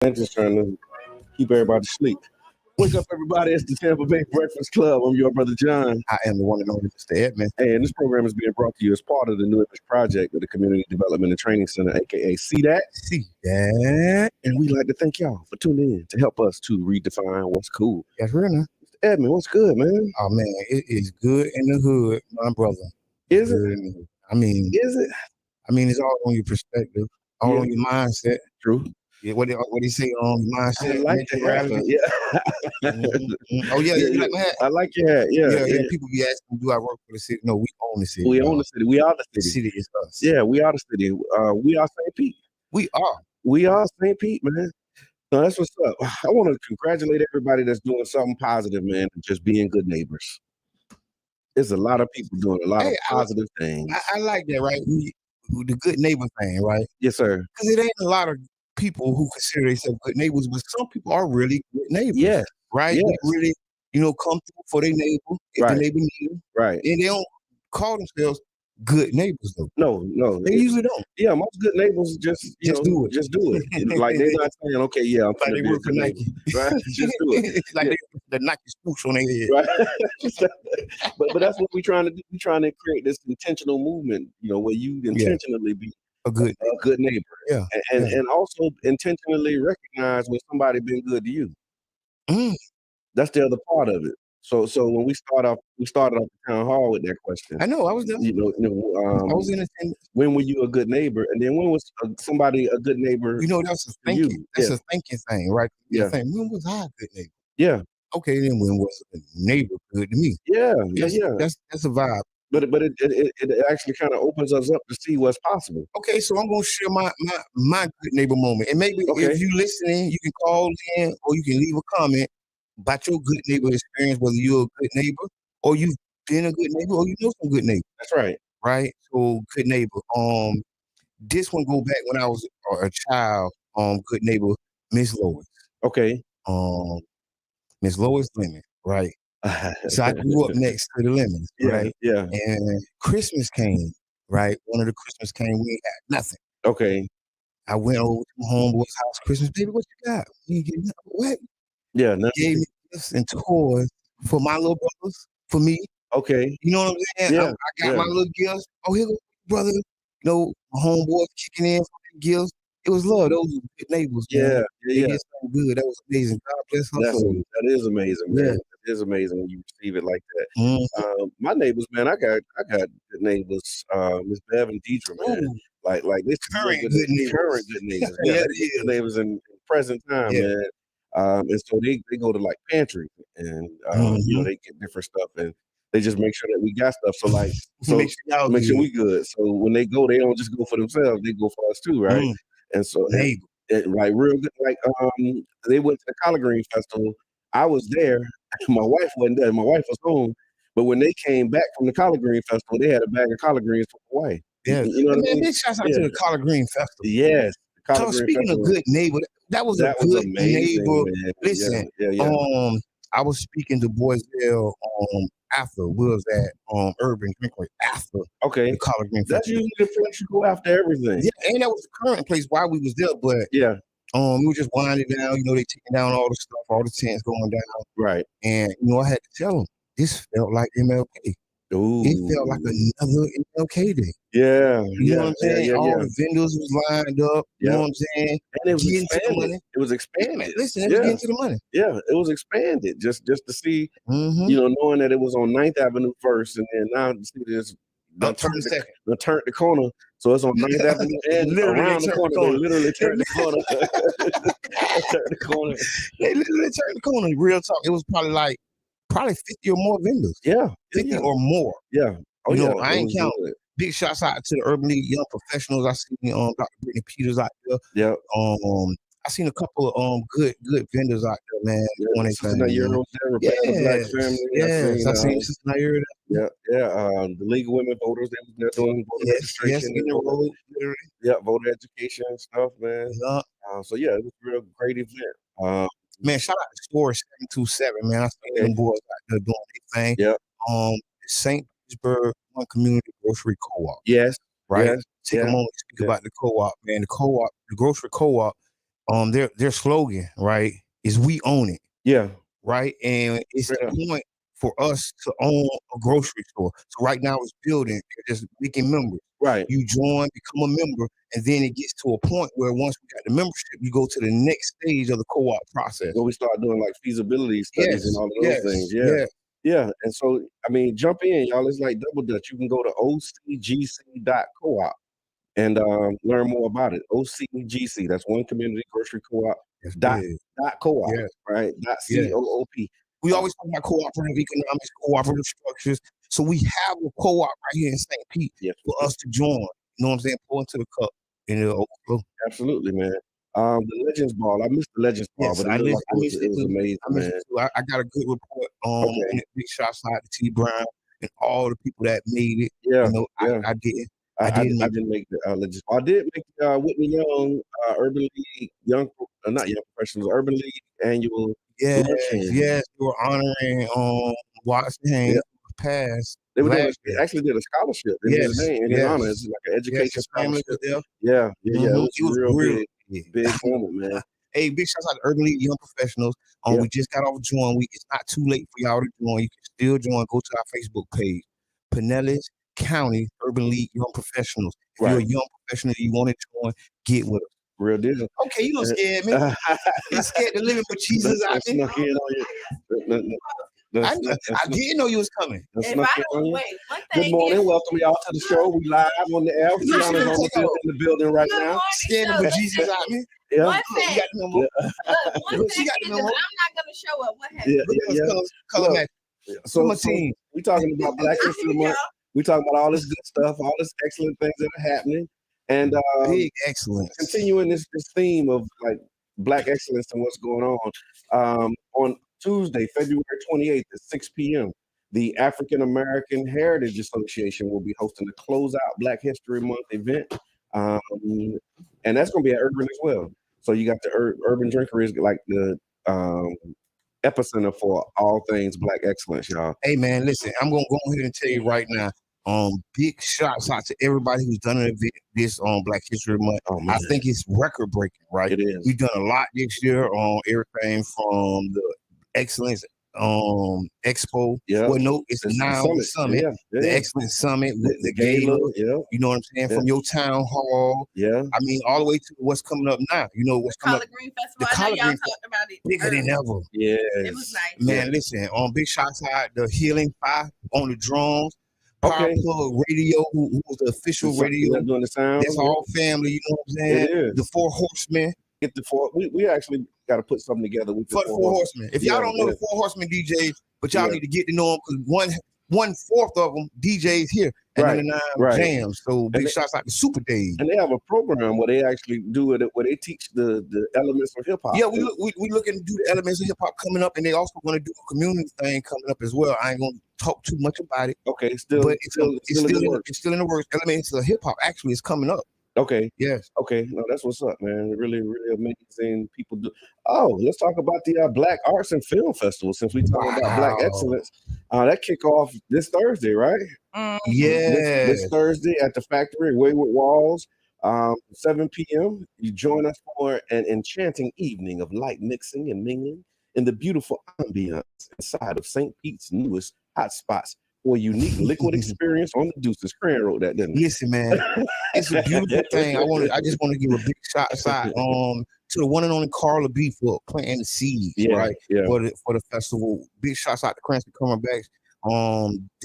I'm just trying to keep everybody asleep. Wake up, everybody. It's the Tampa Bay Breakfast Club. I'm your brother, John. I am the one and only Mr. Edmund. And this program is being brought to you as part of the New Image Project of the Community Development and Training Center, a.k.a. See That. See that? And we'd like to thank y'all for tuning in to help us to redefine what's cool. That's real now. Edmund, what's good, man? Oh, man, it is good in the hood, my brother. Is it? I mean, Is it? I mean, it's all on your perspective, all on your mindset. True. Yeah, what do you say on your mindset? I like the hat. Yeah. Oh, yeah, you like my hat? I like your hat. Yeah. People be asking, do I work for the city? No, we own the city. We own the city. We are the The city. city is us. Yeah, we are the city. We are St. Pete. We are. We are St. Pete, man. No, that's what's up. I want to congratulate everybody that's doing something positive, man, and just being good neighbors. There's a lot of people doing a lot of positive things. I like that, right? The good neighbor thing, right? Yes, sir. Because it ain't a lot of people who consider themselves good neighbors, but some people are really good neighbors. Yes. Right? Yes. They really, come through for their neighbor if the neighbor need them. Right. And they don't call themselves good neighbors, though. No. They usually don't. Yeah, most good neighbors just do it. Just do it. Like they're not saying, okay, yeah, I'm like they work for Nike. Right? Just do it. Like the Nike swoosh on their head. Right. but that's what we're trying to do. We're trying to create this intentional movement, where you intentionally be a good neighbor. Yeah. And also intentionally recognize when somebody been good to you. That's the other part of it. So when we started off the town hall with that question. I know, I was there. I was in attendance. When were you a good neighbor? And then when was somebody a good neighbor? That's a thinking. That's a thinking thing, right? Yeah. When was I a good neighbor? Yeah. Okay, then when was a neighbor good to me? Yeah. That's a vibe. But it actually kind of opens us up to see what's possible. Okay, so I'm gonna share my good neighbor moment, and maybe if you're listening, you can call in or you can leave a comment about your good neighbor experience, whether you're a good neighbor or you've been a good neighbor or you know some good neighbors. That's right. Right. So good neighbor. This one go back when I was a child. Good neighbor, Miss Lois. Okay. Miss Lois Lemon. Right. So I grew up next to the Lemons, right? Yeah. And Christmas came, right? One of the Christmas came, we ain't had nothing. Okay. I went over to my homeboy's house, Christmas, baby, what you got? You ain't getting nothing. What? Yeah, nothing. Gave me gifts and toys for my little brothers, for me. Okay. You know what I'm saying? Yeah. I got my little gifts. Oh, here go, brother. My homeboys kicking in for the gifts. It was love. Those were good neighbors, man. They did something good. That was amazing. God bless her soul. That is amazing, man. Yeah. It is amazing when you receive it like that. My neighbors, man, I got good neighbors. Miss Bev and Deidre, man. Like this current good neighbors. Current good neighbors. Yeah, good neighbors in present time, man. And so they go to like pantry and they get different stuff and they just make sure that we got stuff. So make sure we good. So when they go, they don't just go for themselves, they go for us too, right? And so like real good. Like they went to the collard green festival. I was there. My wife wasn't there. My wife was home. But when they came back from the collard green festival, they had a bag of collard greens for Hawaii. Yeah, you know what I mean? Big shouts out to the collard green festival. Yes. So speaking of good neighbor, that was a good amazing, neighbor. Man. Listen, yeah. I was speaking to Boysville after we was at Urban Drinkway after the collard green festival. That's usually the place you go after everything. Yeah, and that was the current place while we was there, but we were just winding down, they taking down all the stuff, all the tents going down. Right. And I had to tell them, this felt like MLK. Ooh. It felt like another MLK day. Yeah. You know what I'm saying? Yeah, all the vendors was lined up. You know what I'm saying? And it was getting expanded. to the money. It was expanded. Listen, it was getting to the money. Yeah, it was expanded just to see, knowing that it was on 9th Avenue first, and then now to see this. They turned the corner, so it's on 9th Avenue and around the corner. They literally turned the corner. They literally turned the corner. Real talk. It was probably 50 or more vendors. Yeah. 50 or more. Yeah. I ain't counting. Big shouts out to the Urban League young professionals. I seen Dr. Brittany Peters out there. Yeah. I seen a couple of good vendors out there, man. Sister Naira was there, Rebecca Black Family. Yes, I seen Sister Naira there. Yeah. The League of Women Voters, they was there doing voter registration. In the road, literally. Yeah, voter education and stuff, man. Yeah. So it was a real great event. Man, shout out to Score 727, man. I seen them boys out there doing their thing. Yeah. St. Petersburg One Community Grocery Co-op. Yes. Right? Yes. Take a moment to speak about the co-op, man. The co-op, the grocery co-op, their slogan, right, is "We own it." Yeah. Right, and it's the point for us to own a grocery store. So right now it's building, they're just making members. Right. You join, become a member, and then it gets to a point where once we got the membership, you go to the next stage of the co-op process. Where we start doing like feasibility studies and all of those things. Yeah. Yeah. And so, I mean, jump in, y'all. It's like double dutch. You can go to ocgc.coop and learn more about it. OCGC, that's One Community Grocery Co-op. Dot co-op, right? .coop. We always talk about cooperative economics, cooperative structures. So we have a co-op right here in St. Pete for us to join. You know what I'm saying? Pour into the cup and it'll overflow. Absolutely, man. The Legends Ball. I missed the Legends Ball, but it was amazing, man. I got a good report on it. Big shots out to T. Brown and all the people that made it. Yeah, you know, I didn't. I didn't make the Legends Ball. I did make Whitney Young Urban League not Young Professionals, Urban League annual. Yes, they were honoring Watson Haynes passed. They actually did a scholarship in his name, in his honor. It's like an education scholarship. Yeah. It was real big moment, man. Hey, big shout out to Urban League Young Professionals. We just got off Join Week. It's not too late for y'all to join. You can still join. Go to our Facebook page, Pinellas County Urban League Young Professionals. If you're a young professional, you want to join, get with us. Real deal. Okay, you don't scare me. You scared to living with Jesus out there. Snuck in on you. I didn't know you was coming. Good morning. Welcome y'all to the show. We live on the air. Qiana's in the building right now. Scared to Jesus out there. Yeah. One thing, I'm not going to show up. What happened? Color match. So we talking about Black History Month. We talking about all this good stuff, all this excellent things that are happening. And big excellence. Continuing this theme of like Black excellence and what's going on Tuesday, February 28th at 6 p.m., the African American Heritage Association will be hosting the Closeout Black History Month event. And that's going to be at Urban as well. So you got the Urban Drinker is like the epicenter for all things Black excellence, y'all. Hey, man, listen, I'm going to go ahead and tell you right now, big shouts out to everybody who's done an event this on Black History Month. I think it's record breaking, right? It is. We've done a lot this year on everything from the Excellence Expo. Well, no, it's now the Summit. The Excellence Summit, the Gala. You know what I'm saying? From your town hall. I mean, all the way to what's coming up now. You know what's coming up. Green Festival. The Collard Green talked about it. Bigger than ever. It was nice. Man, listen, big shots out the Healing Fire on the drums. Power Plug Radio, who was the official radio. Doing the sound. That's all family, you know what I'm saying? It is. The Four Horsemen. Get the four. We actually got to put something together with the Four Horsemen. If y'all don't know the Four Horsemen DJs, but y'all need to get to know them because 1/4 of them DJs here and then the jams. So big shots out to Super Days. And they have a program where they actually do it, where they teach the elements of hip hop. Yeah, we looking to do the elements of hip hop coming up, and they also going to do a community thing coming up as well. I ain't going to talk too much about it. Okay, it's still in the works. Elements of hip hop actually is coming up. Okay. Yes. Okay. No, that's what's up, man. Really, really amazing people do. Oh, let's talk about the Black Arts and Film Festival since we talking about Black excellence. That kick off this Thursday, right? Yeah. This Thursday at the Factory, Wayward Walls, 7 p.m. You join us for an enchanting evening of light mixing and mingling in the beautiful ambiance inside of St. Pete's newest hotspots. For a unique liquid experience on the Deuces. Cran wrote that, didn't he? Listen, man, it's a beautiful thing. I just want to give a big shout out to the one and only Carla B for planting the seeds, right? Yeah. For the festival. Big shouts out to Cranston Cornerbacks,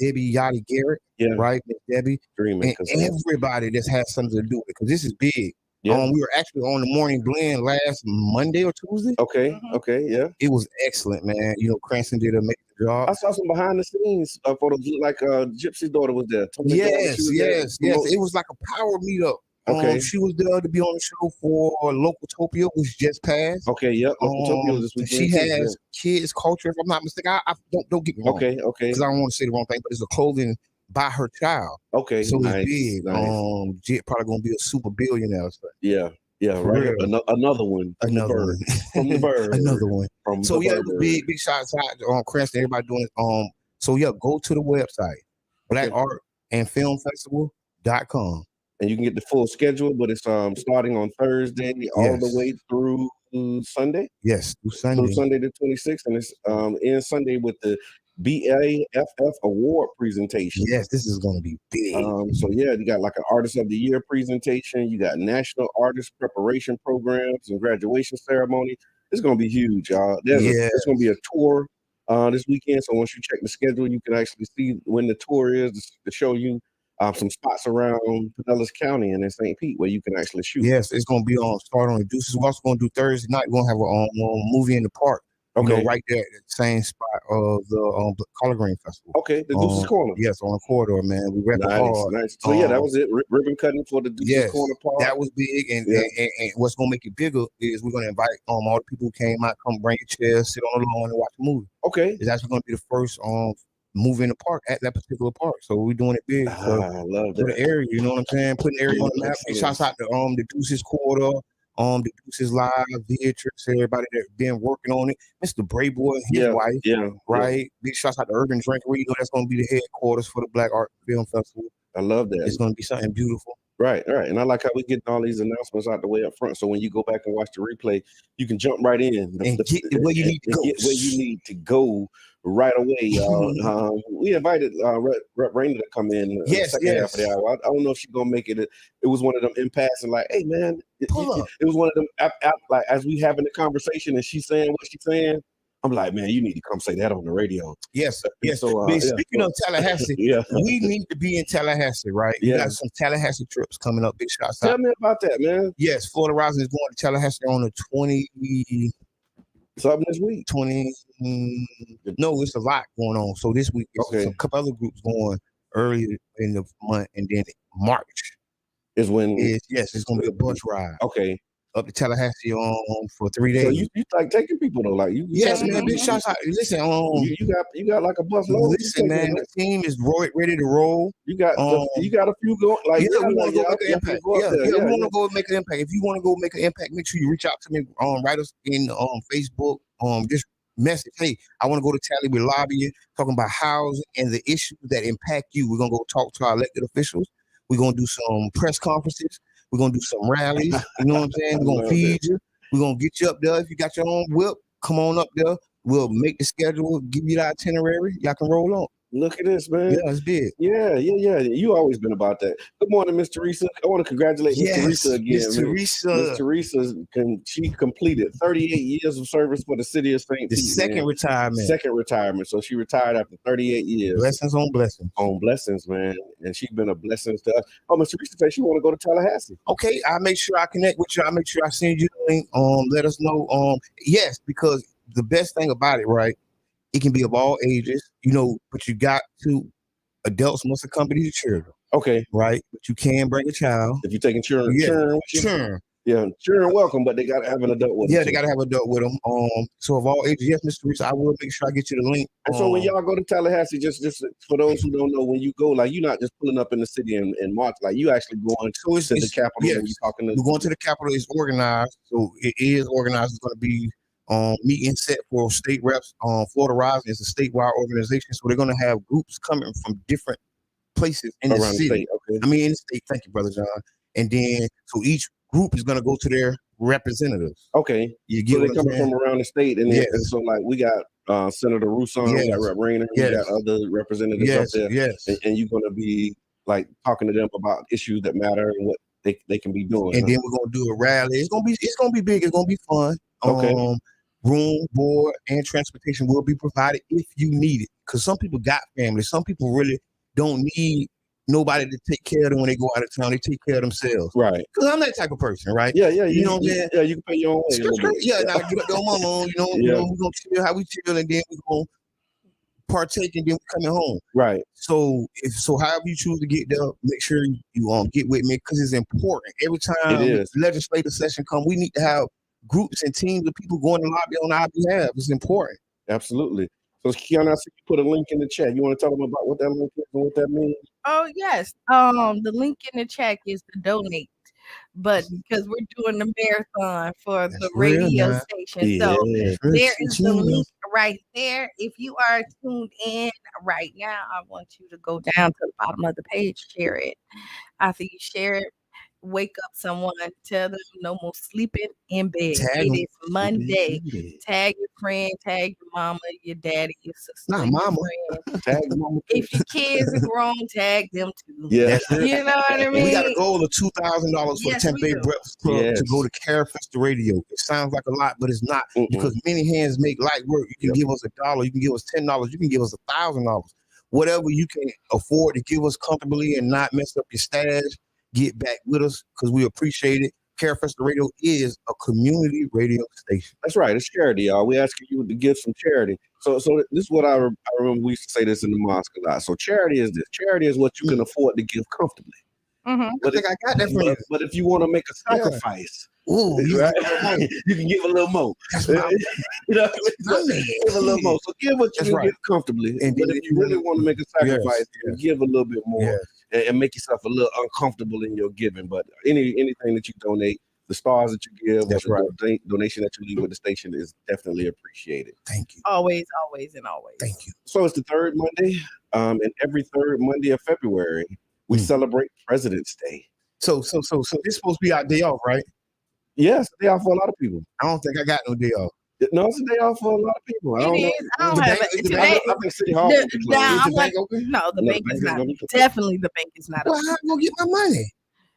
Debbie Yachty Garrett, right? Debbie, and everybody that's has something to do with it because this is big. We were actually on the Morning Blend last Monday or Tuesday. Okay, yeah. It was excellent, man. You know, Cranston did an amazing job. I saw some behind the scenes photos, like Gypsy's daughter was there. Yes. It was like a power meetup. Okay. She was there to be on the show for Localtopia, which just passed. Okay, yep. Localtopia this weekend. She has kids culture, if I'm not mistaken. I don't get me wrong. Okay. Because I don't want to say the wrong thing, but it's a clothing by her child. Okay. So it's big. Nice. Probably gonna be a super billionaire. So. Yeah, right. Another one. Another one. From the bird. Another one. So yeah, big shots out on Cranston. Everybody doing it. So yeah, go to the website, blackartandfilmfestival.com. and you can get the full schedule. But it's starting on Thursday all the way through Sunday. Yes, through Through Sunday. Sunday the 26th, and it's ends Sunday with the BAFF award presentation. Yes, this is going to be big. So yeah, you got like an Artist of the Year presentation. You got National Artist Preparation Programs and graduation ceremony. It's going to be huge, y'all. It's going to be a tour this weekend. So once you check the schedule, you can actually see when the tour is to show you some spots around Pinellas County and in St. Pete where you can actually shoot. Yes, it's going to be start on the Deuces. We're also going to do Thursday night. We're going to have a movie in the park. Okay, right there at the same spot of the Collard Green Festival. Okay, the Deuces Corner. Yes, on the corridor, man. We rep hard. Nice. So yeah, that was it. Ribbon cutting for the Deuces Corner Park. That was big, and what's gonna make it bigger is we're gonna invite all the people who came out, come bring your chairs, sit on the lawn, and watch the movie. Okay, it's actually gonna be the first movie in the park at that particular park. So we're doing it big. I love that. For the area, you know what I'm saying? Putting the area on the map. And shouts out to the Deuces Corridor. The Deuces Live, Beatrice, everybody that been working on it. Mr. Brayboy and his wife, right? Big shouts out to Urban Drinkery. You know that's going to be the headquarters for the Black Art Film Festival. I love that. It's going to be something beautiful. Right. And I like how we get all these announcements out the way up front. So when you go back and watch the replay, you can jump right in and get where you need to go. Get where you need to go right away, y'all. We invited Rep Raina to come in the second half of the hour. I don't know if she's gonna make it. It was one of them impasse and like, hey man, it was one of them like as we having the conversation and she's saying what she's saying. I'm like, man, you need to come say that on the radio. Yes. So, speaking of Tallahassee, we need to be in Tallahassee, right? We got some Tallahassee trips coming up. Big shots out. Tell me about that, man. Yes, Florida Rising is going to Tallahassee on the 20. Something this week. 20. No, it's a lot going on. So this week, a couple other groups going early in the month, and then March is when. It's going to be a bus ride. Okay. Up to Tallahassee for 3 days. So you like taking people though, like you. Yes, man. Big shots out. Listen, you got like a bus load. Listen, man, the team is ready to roll. You got a few going. Like we want to go make an impact. We want to go make an impact. If you want to go make an impact, make sure you reach out to me. Write us in Facebook. Just message. Hey, I want to go to Tally with lobbying, talking about housing and the issues that impact you. We're gonna go talk to our elected officials. We're gonna do some press conferences. We're going to do some rallies. You know what I'm saying? We're going to feed you. We're going to get you up there. If you got your own whip, come on up there. We'll make the schedule, give you the itinerary. Y'all can roll on. Look at this, man. Yeah, it's big. Yeah. You always been about that. Good morning, Miss Teresa. I want to congratulate Miss Teresa again. Miss Teresa, she completed 38 years of service for the city of St. Pete. The second retirement. Second retirement. So she retired after 38 years. Blessings on blessings. On blessings, man. And she's been a blessing to us. Oh, Miss Teresa said she want to go to Tallahassee. Okay, I'll make sure I connect with you. I'll make sure I send you the link. Let us know. Yes, because the best thing about it, right? It can be of all ages, but you got to, adults must accompany the children. Okay. Right? But you can bring a child. If you're taking children. Children. Yeah, children welcome, but they got to have an adult with them. Yeah, they got to have an adult with them. So of all ages, yes, Mr. Teresa, I will make sure I get you the link. And so when y'all go to Tallahassee, just for those who don't know, when you go, like you're not just pulling up in the city and march, like you actually going to the Capitol. Yes. And you talking to. We're going to the Capitol. It's organized. So it is organized. It's going to be meeting set for state reps. Florida Rising is a statewide organization, so they're going to have groups coming from different places in the city. State, okay. I mean, in the state. Thank you, Brother John. And then, so each group is going to go to their representatives. Okay. You get so they coming from around the state, and so like we got Senator Rousseau, we got Rep Rainer, we got other representatives up there. Yes. And you're going to be like talking to them about issues that matter and what they can be doing. And then we're going to do a rally. It's going to be big. It's going to be fun. Okay. Room, board, and transportation will be provided if you need it. Because some people got families. Some people really don't need nobody to take care of them when they go out of town. They take care of themselves. Right. Because I'm that type of person, right? Yeah. You know what I'm saying? Yeah, you can pay your own way. Now get up there on my own. We're going to chill how we chill, and then we're going to partake, and then we're coming home. Right. So however you choose to get there, make sure you get with me, because it's important. Every time legislative session come, we need to have groups and teams of people going to lobby on our behalf. It's important. Absolutely. So Qiana, I see you put a link in the chat. You want to tell them about what that link is and what that means? Oh yes. The link in the chat is to donate. But because we're doing the marathon for the radio station. So there is the link right there. If you are tuned in right now, I want you to go down to the bottom of the page, share it. After you share it, wake up someone, tell them no more sleeping in bed. Tag It 'em. is Monday. Tag your friend, tag your mama, your daddy, your sister, Nah, your mama. friend. Tag mama. If your kids are grown, tag them too. Yeah. That's it. You know what I mean? We got a goal of $2,000 for Yes, the we Tempe do. Breakfast Club Yes. to go to Care Festa Radio. It sounds like a lot, but it's not because Mm-mm. many hands make light work. You can give us $1, you can give us $10, you can give us $1,000. Whatever you can afford to give us comfortably and not mess up your stash, get back with us because we appreciate it. Care Festa Radio is a community radio station. That's right. It's charity, y'all. We asking you to give some charity. So this is what I remember. We used to say this in the mosque a lot. So charity is this. Charity is what you can afford to give comfortably. Mm-hmm. I think I got that from you. But if you want to make a sacrifice, Ooh, right? You can give a little more. That's my, You know, man. give a little more. So give what you That's can right. give comfortably. And But then if you really want to make a sacrifice, yes. give a little bit more Yes. and make yourself a little uncomfortable in your giving. But anything that you donate, the stars that you give, That's or the right. donation that you leave with the station is definitely appreciated. Thank you. Always, always, and always. Thank you. So it's the third Monday, and every third Monday of February, we celebrate President's Day. So this is supposed to be our day off, right? Yes, day off for a lot of people. I don't think I got no day off. No, it's a day off for a lot of people. I don't know. I don't have it. Today, I think City Hall will be closed. I'm Is the like, bank open? no, the No, bank is the not. bank is Definitely, the bank is not. Well, open. how am I gonna get my money?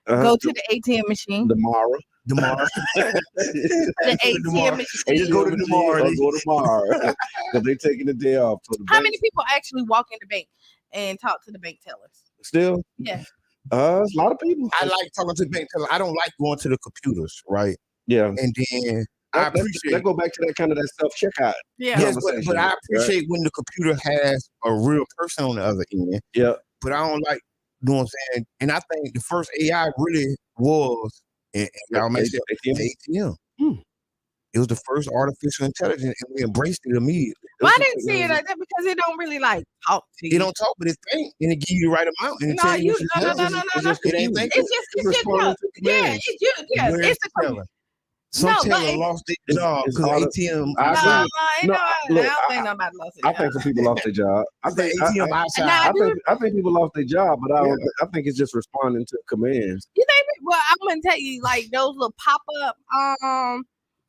Go to the ATM machine. Tomorrow. Tomorrow. The ATM machine. Hey, just go to tomorrow. Go tomorrow. Because they're taking the day off. So How many people actually walk in the bank and talk to the bank tellers? Still? Yeah. It's a lot of people. I like talking to the bank teller. I don't like going to the computers, right? Yeah. And then I appreciate. That go back to that kind of that self checkout. Yeah. Yes, but I appreciate when the computer has a real person on the other end. Yeah. But I don't like, you know what I'm saying? And I think the first AI really was, and y'all may say, ATM. It was the first artificial intelligence, and we embraced it immediately. Well, I didn't see it like that because it don't really like talk to you. It don't talk, but it think, and it give you the right amount. And it No, tell you what no. It ain't thinking. It's just no. Yeah, it's a teller. Some teller lost their job because ATM. I don't think nobody lost their job. I think some people lost their job. I think ATM outside. I think people lost their job, but I think it's just responding to commands. You think? Well, I'm gonna tell you, like those little pop up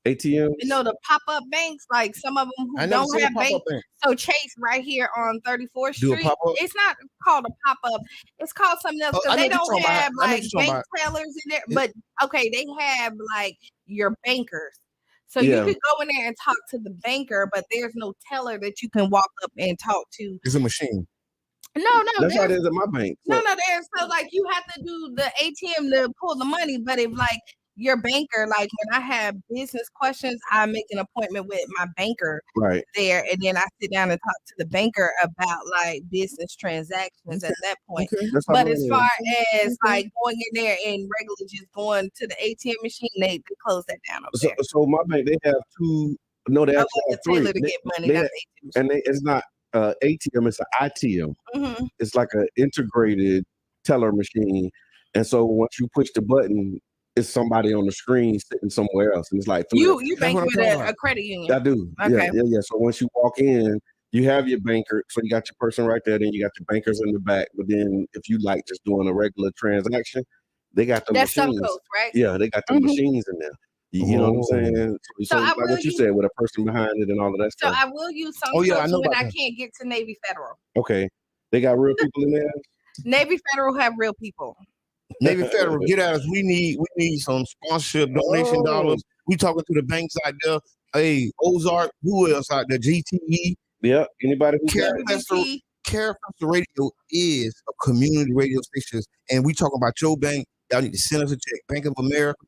ATM. You know, the pop up banks, like some of them who don't have banks. So Chase right here on 34th Street. It's not called a pop up. It's called something else because they don't have like bank tellers in there. But okay, they have like your bankers. So you could go in there and talk to the banker, but there's no teller that you can walk up and talk to. It's a machine. No, that's how it is at my bank. So. No, there's so like you have to do the ATM to pull the money, but if like your banker, like when I have business questions, I make an appointment with my banker right there, and then I sit down and talk to the banker about like business transactions at that point. But as far as like going in there and regularly just going to the ATM machine, they close that down over there. So my bank, they have two. No, they actually have three. To get money, it's not ATM, it's an ITM. Mm-hmm. It's like an integrated teller machine, and so once you push the button, it's somebody on the screen sitting somewhere else, and it's like you bank with a credit union. I do. Okay. Yeah. So once you walk in, you have your banker. So you got your person right there, then you got your bankers in the back. But then if you like just doing a regular transaction, they got the machines. Coast, right? Yeah, they got the machines in there. You know what I'm saying? So like what you said with a person behind it and all of that stuff. So I will use some when I can't get to Navy Federal. Okay. They got real people in there? Navy Federal have real people. Navy Federal, get at us. We need some sponsorship donation dollars. We talking to the banks out there. Hey, Ozark, who else out there? GTE. Yeah, anybody who Care Festa Radio is a community radio station, and we talking about your bank. Y'all need to send us a check. Bank of America.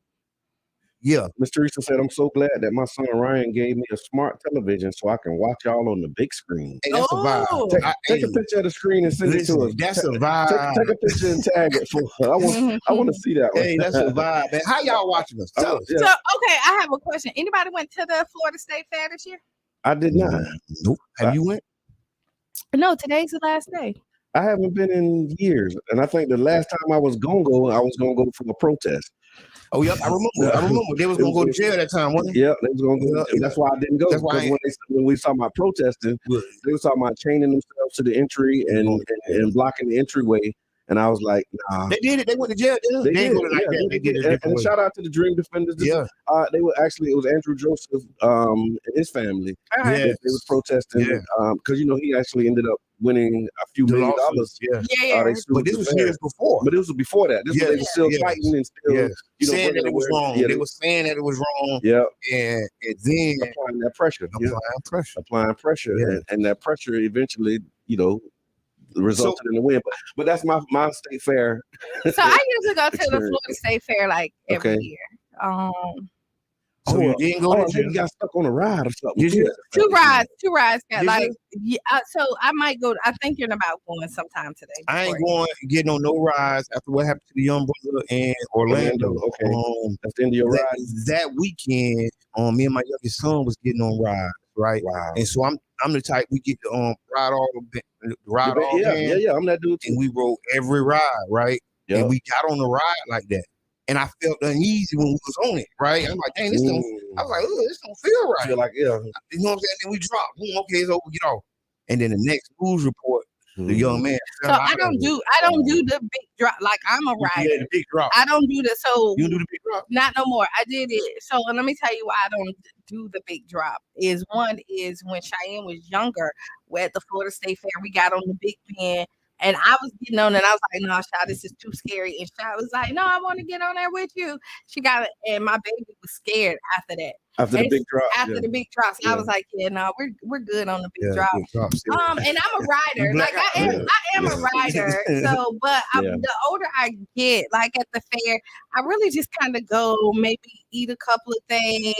Yeah. Miss Teresa said, I'm so glad that my son Ryan gave me a smart television so I can watch y'all on the big screen. Hey, that's a vibe. Take a picture of the screen and send it to us. That's a vibe. Take a picture and tag it for her. I want to see that one. Hey, that's a vibe, man. How y'all watching us? Tell us. So, okay, I have a question. Anybody went to the Florida State Fair this year? I did not. Nope. Have you went? No, today's the last day. I haven't been in years. And I think the last time I was going to go for a protest. Oh, yep, I remember. They was gonna go to jail that time, wasn't they? Yeah, they was gonna go. Yeah. That's why I didn't go. That's why when we talking about protesting, they was talking about chaining themselves to the entry and blocking the entryway. And I was like, nah. They did it. They went to jail. They didn't go to like that. They did it. And shout out to the Dream Defenders. They were actually, it was Andrew Joseph and his family. They was protesting because he actually ended up winning a few $1 million. But this was years before. But this was before that. This was they were still fighting and still saying that it was wrong. They were saying that it was wrong. Yeah. And then applying that pressure. Applying pressure. And that pressure eventually, resulted in the win. But that's my state fair. So I usually go to the Florida State Fair like every year. So you didn't go to you got stuck on a ride or something. Two rides got so I might go. I think you're about going sometime today. I ain't going getting on no rides after what happened to the young brother in Orlando. Okay. That's the end of your ride. That weekend, me and my youngest son was getting on rides, right? Wow. And so I'm the type we get to ride all the ride all Yeah, I'm that dude too. And we rode every ride, right? Yeah. And we got on the ride like that. And I felt uneasy when we was on it, right? I'm like, dang, this don't. I was like, oh, this don't feel right. Feel like, you know what I'm saying? Then we dropped. Okay, it's over. Get off. And then the next news report, the young man. So I don't do the big drop. Like I'm a rider. Yeah, the big drop. I don't do the You do the big drop? Not no more. I did it. So let me tell you why I don't do the big drop. One is when Qiana was younger, we're at the Florida State Fair, we got on the big pen. And I was getting on and I was like, no, Sha, this is too scary. And Sha was like, no, I want to get on there with you. She got it. And my baby was scared after that. After the big drop. The big drops. I was like, yeah, no, we're good on the big drop. And I'm a rider. Like I am a rider. So, but the older I get, like at the fair, I really just kind of go maybe eat a couple of things,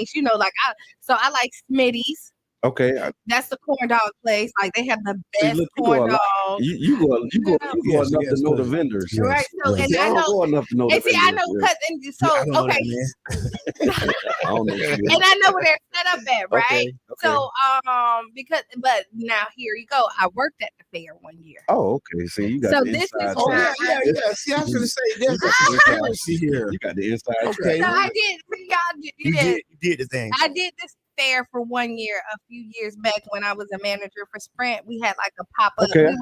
I like Smitty's. Okay, that's the corn dog place. Like they have the best corn dog. You go enough to know the vendors, right? So and I know go enough to know. And see, I know because okay. And I know where they're set up at, right? Okay. So but now here you go. I worked at the fair one year. Oh, okay. So you got the inside. Yeah. See, I should have said see here. You got the inside. Okay. So I did. You did the thing. I did this fair for 1 year a few years back when I was a manager for Sprint. We had like a pop-up. Okay.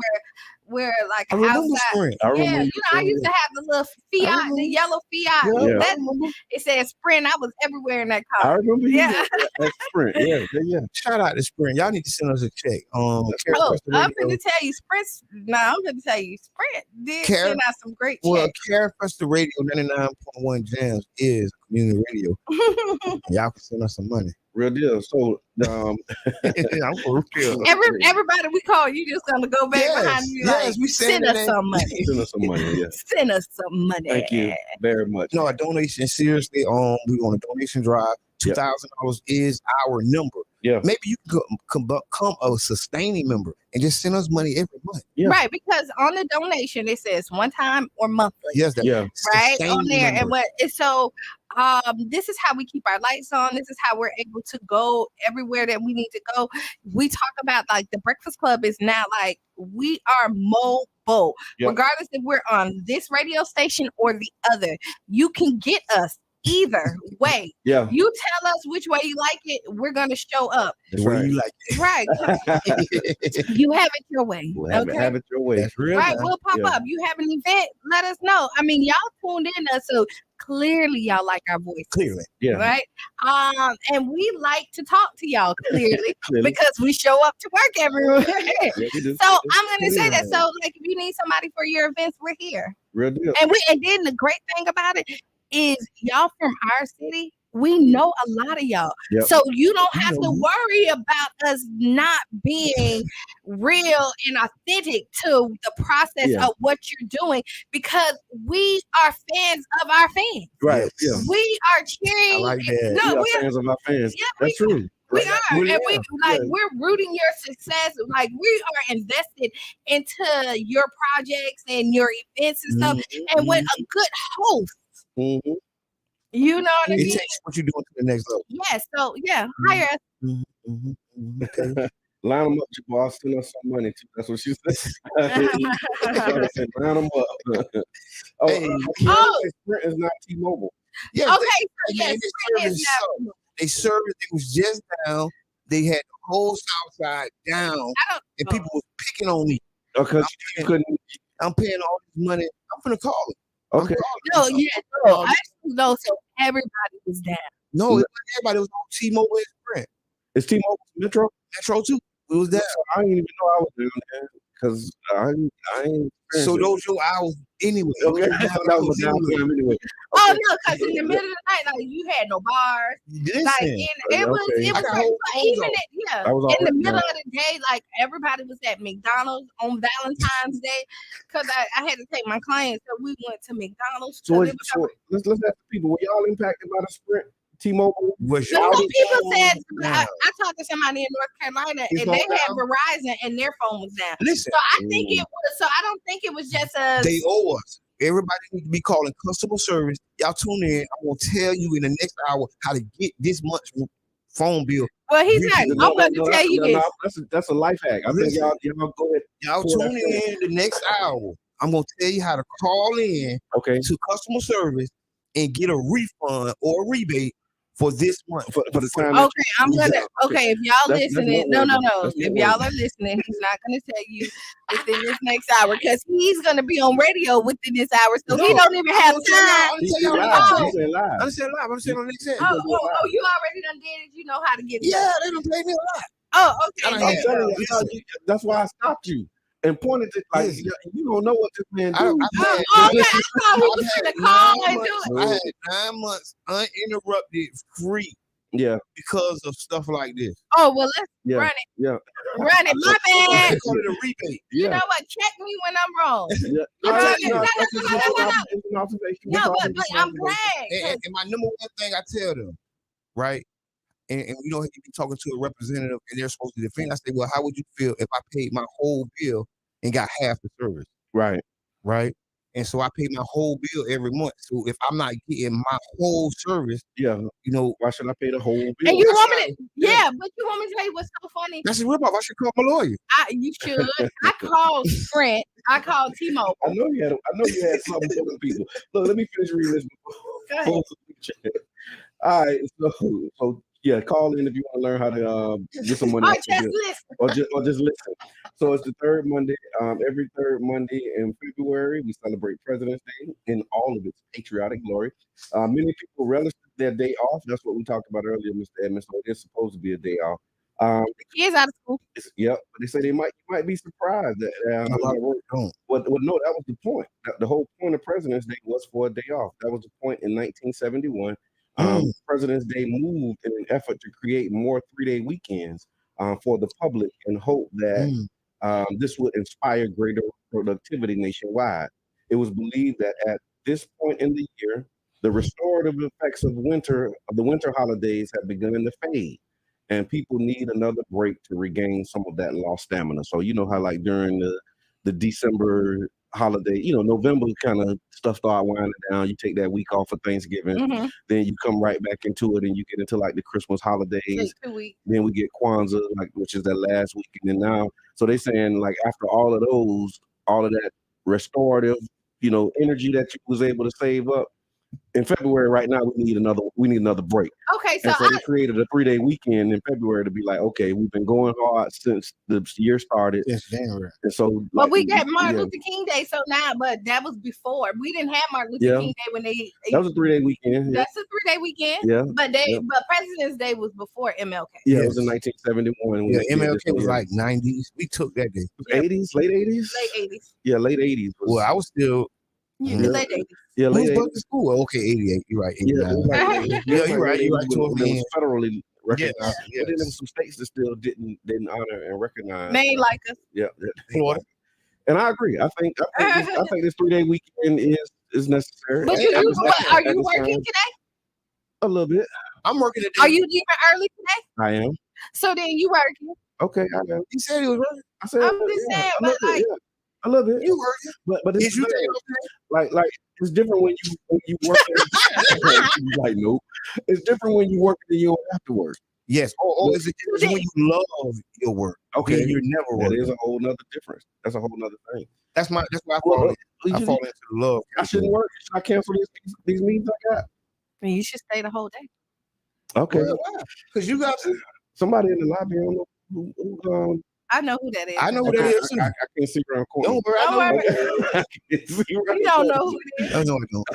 We're like outside. I used to have the little Fiat, the yellow Fiat. It said Sprint. I was everywhere in that car. I remember that's Sprint. Yeah. Shout out to Sprint. Y'all need to send us a check. I'm going to tell you, Sprint did send out some great checks. Well, Care Festival Radio 99.1 Jams is community radio. Y'all can send us some money. Real deal. So, I'm for real. Everybody we call, you just gonna go back behind me like, send us some money. Send us some money. Yeah. Send us some money. Thank you very much. No, a donation. Seriously, we on a donation drive. $2,000 is our number. Yeah. Maybe you can become a sustaining member and just send us money every month. Yeah. Right, because on the donation it says one time or monthly. Yes, right on there. Member. This is how we keep our lights on. This is how we're able to go everywhere that we need to go. We talk about like the Breakfast Club is now like we are mobile, regardless if we're on this radio station or the other. You can get us either way. Yeah. You tell us which way you like it, we're gonna show up. The way you like it. Right. You have it your way. Have it your way. That's real. Right. We'll pop up. You have an event, let us know. I mean, y'all tuned in us, so clearly y'all like our voice. Clearly. Yeah. Right. And we like to talk to y'all clearly. Because we show up to work everywhere. So I'm gonna say that. So like if you need somebody for your events, we're here. Real deal. And then the great thing about it is y'all from our city, we know a lot of y'all. Yep. So you don't have to worry about us not being real and authentic to the process of what you're doing because we are fans of our fans. Right. Yeah. We are cheering. I like that. No, we are fans of our fans. Yeah, that's true. We are, and we're rooting your success. Like we are invested into your projects and your events and stuff. And when a good host, you know what I mean? It takes what you're doing to the next level. Yes. So hire us. Okay. Line them up, Jabbar. I'll send us some money too. That's what she said. Line them up. Sprint is not T-Mobile. Yes, okay, so yes, they service. It was just down. They had the whole South Side down, and people was picking on me. Because you couldn't. I'm paying all this money. I'm gonna call it. Okay. No, so everybody was down. No, everybody was on T-Mobile and Sprint. Is T-Mobile Metro? Metro too. It was down. I didn't even know I was down there because I ain't. So those your hours anyway. Okay, that was a downtime anyway. Oh no, because in the middle of the night, like you had no bars. Listen, like it was even in the middle of the day, like everybody was at McDonald's on Valentine's Day because I had to take my clients, so we went to McDonald's. So let's ask the people: were y'all impacted by the Sprint? T-Mobile. Some people said I talked to somebody in North Carolina and they had Verizon and their phone was down. Listen, so I think it was. So I don't think it was just a. They owe us. Everybody needs to be calling customer service. Y'all tune in. I'm gonna tell you in the next hour how to get this much phone bill. Well, he's not. I'm going to tell you this. That's a life hack. I think y'all go ahead. Y'all tune in the next hour. I'm gonna tell you how to call in to customer service and get a refund or a rebate for this month. For the time. Okay, I'm gonna. Okay, if y'all listening, no. If y'all are listening, he's not gonna tell you within this next hour because he's gonna be on radio within this hour, so he don't even have time. I'm saying live. I'm saying on the next set. Oh, you already done did it. You know how to get it. Yeah, they don't pay me a lot. Oh, okay. I'm telling you, that's why I stopped you. And pointed it like you don't know what this man do. I had 9 months uninterrupted free. Yeah. Because of stuff like this. Oh well, let's run it. Yeah. Run it. My bad. They call it a rebate. You know what? Check me when I'm wrong. No, but I'm glad. And my number one thing I tell them, right? And you know, you be talking to a representative and they're supposed to defend. I say, well, how would you feel if I paid my whole bill and got half the service? Right. And so I pay my whole bill every month. So if I'm not getting my whole service, you know, why should I pay the whole bill? And you want me to, but you want me to tell you what's so funny? That's a ripoff. I should call my lawyer. You should. I called Sprint. I called T-Mobile. I know you had something for the people. Look, let me finish reading this. Go ahead. All right, so yeah, call in if you want to learn how to get some money. Or just listen. So it's the third Monday. Every third Monday in February, we celebrate President's Day in all of its patriotic glory. Many people relish their day off. That's what we talked about earlier, Mr. Edmonds. So it's supposed to be a day off. The kids out of school. But they say you might be surprised that no, that was the point. The whole point of President's Day was for a day off. That was the point in 1971. President's Day moved in an effort to create more 3-day weekends for the public and hope that this would inspire greater productivity nationwide. It was believed that at this point in the year, the restorative effects of the winter holidays have begun to fade, and people need another break to regain some of that lost stamina. So you know how like during the December holiday, you know, November kind of stuff start winding down. You take that week off for Thanksgiving, then you come right back into it, and you get into like the Christmas holidays. Then we get Kwanzaa, which is that last weekend, and now so they saying like after all of that restorative, you know, energy that you was able to save up in February. Right now, we need another break. Okay, so they created a 3-day weekend in February to be like, okay, we've been going hard since the year started. Yes, January. And so, but we got Martin Luther King Day, so now, but that was before. We didn't have Martin Luther King Day when that was a 3-day weekend. That's a 3-day weekend. Yeah, but President's Day was before MLK. Yeah, it was in 1971. Yeah, MLK was like 90s. We took that day. 80s, late 80s. Late 80s. Yeah, late 80s. Well, I was still. Late 80s. Yeah, late 80s. To school. Okay, 88. You're right. 89. You're right. It was federally recognized. Yes. But then there were some states that still didn't honor and recognize. They ain't like us. Yeah, Florida. And I agree. I think this 3-day weekend is necessary. But are you working today? A little bit. I'm working today. Are you leaving early today? I am. So then you working? Okay, I am. He said he was working. I said I'm just saying, but like. I love it. You working, but it's like it's different when you work. Like nope, it's different when you work than you after work. Yes. Or is it different when you love your work? Okay, you're never working. There's a whole nother difference. That's a whole nother thing. That's why I fall into love. I shouldn't work. Should I cancel these meetings I got? And you should stay the whole day. Okay. Because you got somebody in the lobby. I don't know who I know who that is. I know who that is. I can't see around corner. Don't worry. I know. You don't know who it is. I know I don't.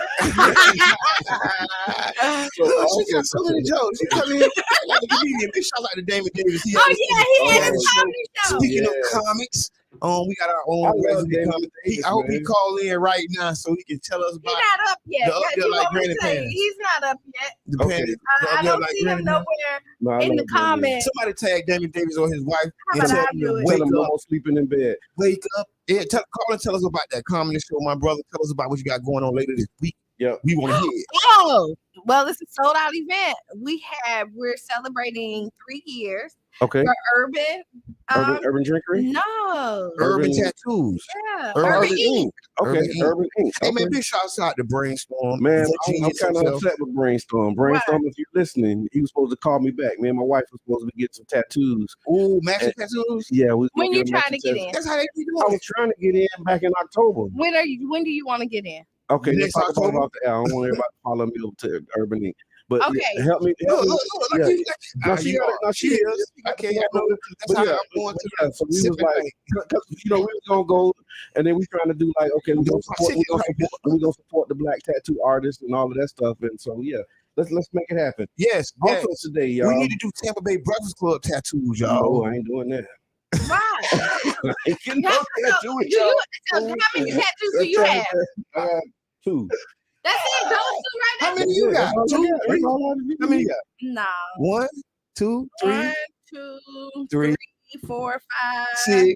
She got so many jokes. She come in like a comedian. Big shout out to Damon Davis. He had his comedy show. Speaking of comics, we got our own resident comic. I hope he call in right now so he can tell us about. He's not up yet. He's not up yet. I don't see him nowhere in the comments. Somebody tag Damon Davis or his wife and tell him to wake up. Sleeping in bed. Wake up. Yeah, call and tell us about that comedy show, my brother. Tell us about what you got going on later this week. Yeah, we want to hear. Oh, well, it's a sold out event. We're celebrating 3 years. Okay. For Urban Drinkery? No. Urban Tattoos. Yeah. Urban Ink. Okay. Urban Ink. Hey man, big shouts out to Brainstorm. Man, I'm kind of upset with Brainstorm. Brainstorm, if you're listening, he was supposed to call me back. Me and my wife was supposed to get some tattoos. Ooh, matching tattoos? Yeah. When you trying to get in? That's how they be doing. I was trying to get in back in October. When do you want to get in? Okay, let's talk about the I don't want everybody to follow me over to Urban Ink. But okay. Help me. She is. Okay, I know. That's how I'm going to. So we was like, we was gonna go, and then we trying to do like, okay, we gonna support the black tattoo artists and all of that stuff, and so let's make it happen. Yes. Also today, y'all, we need to do Tampa Bay Breakfast Club tattoos, y'all. No, I ain't doing that. Why? I ain't getting no tattoo with y'all. How many tattoos do you have? 2. That's it, those 2 right now. How many you got? 2, 3? How many you got? No. 1, 2, 3. 1, 2, 3, 4, 5, 6.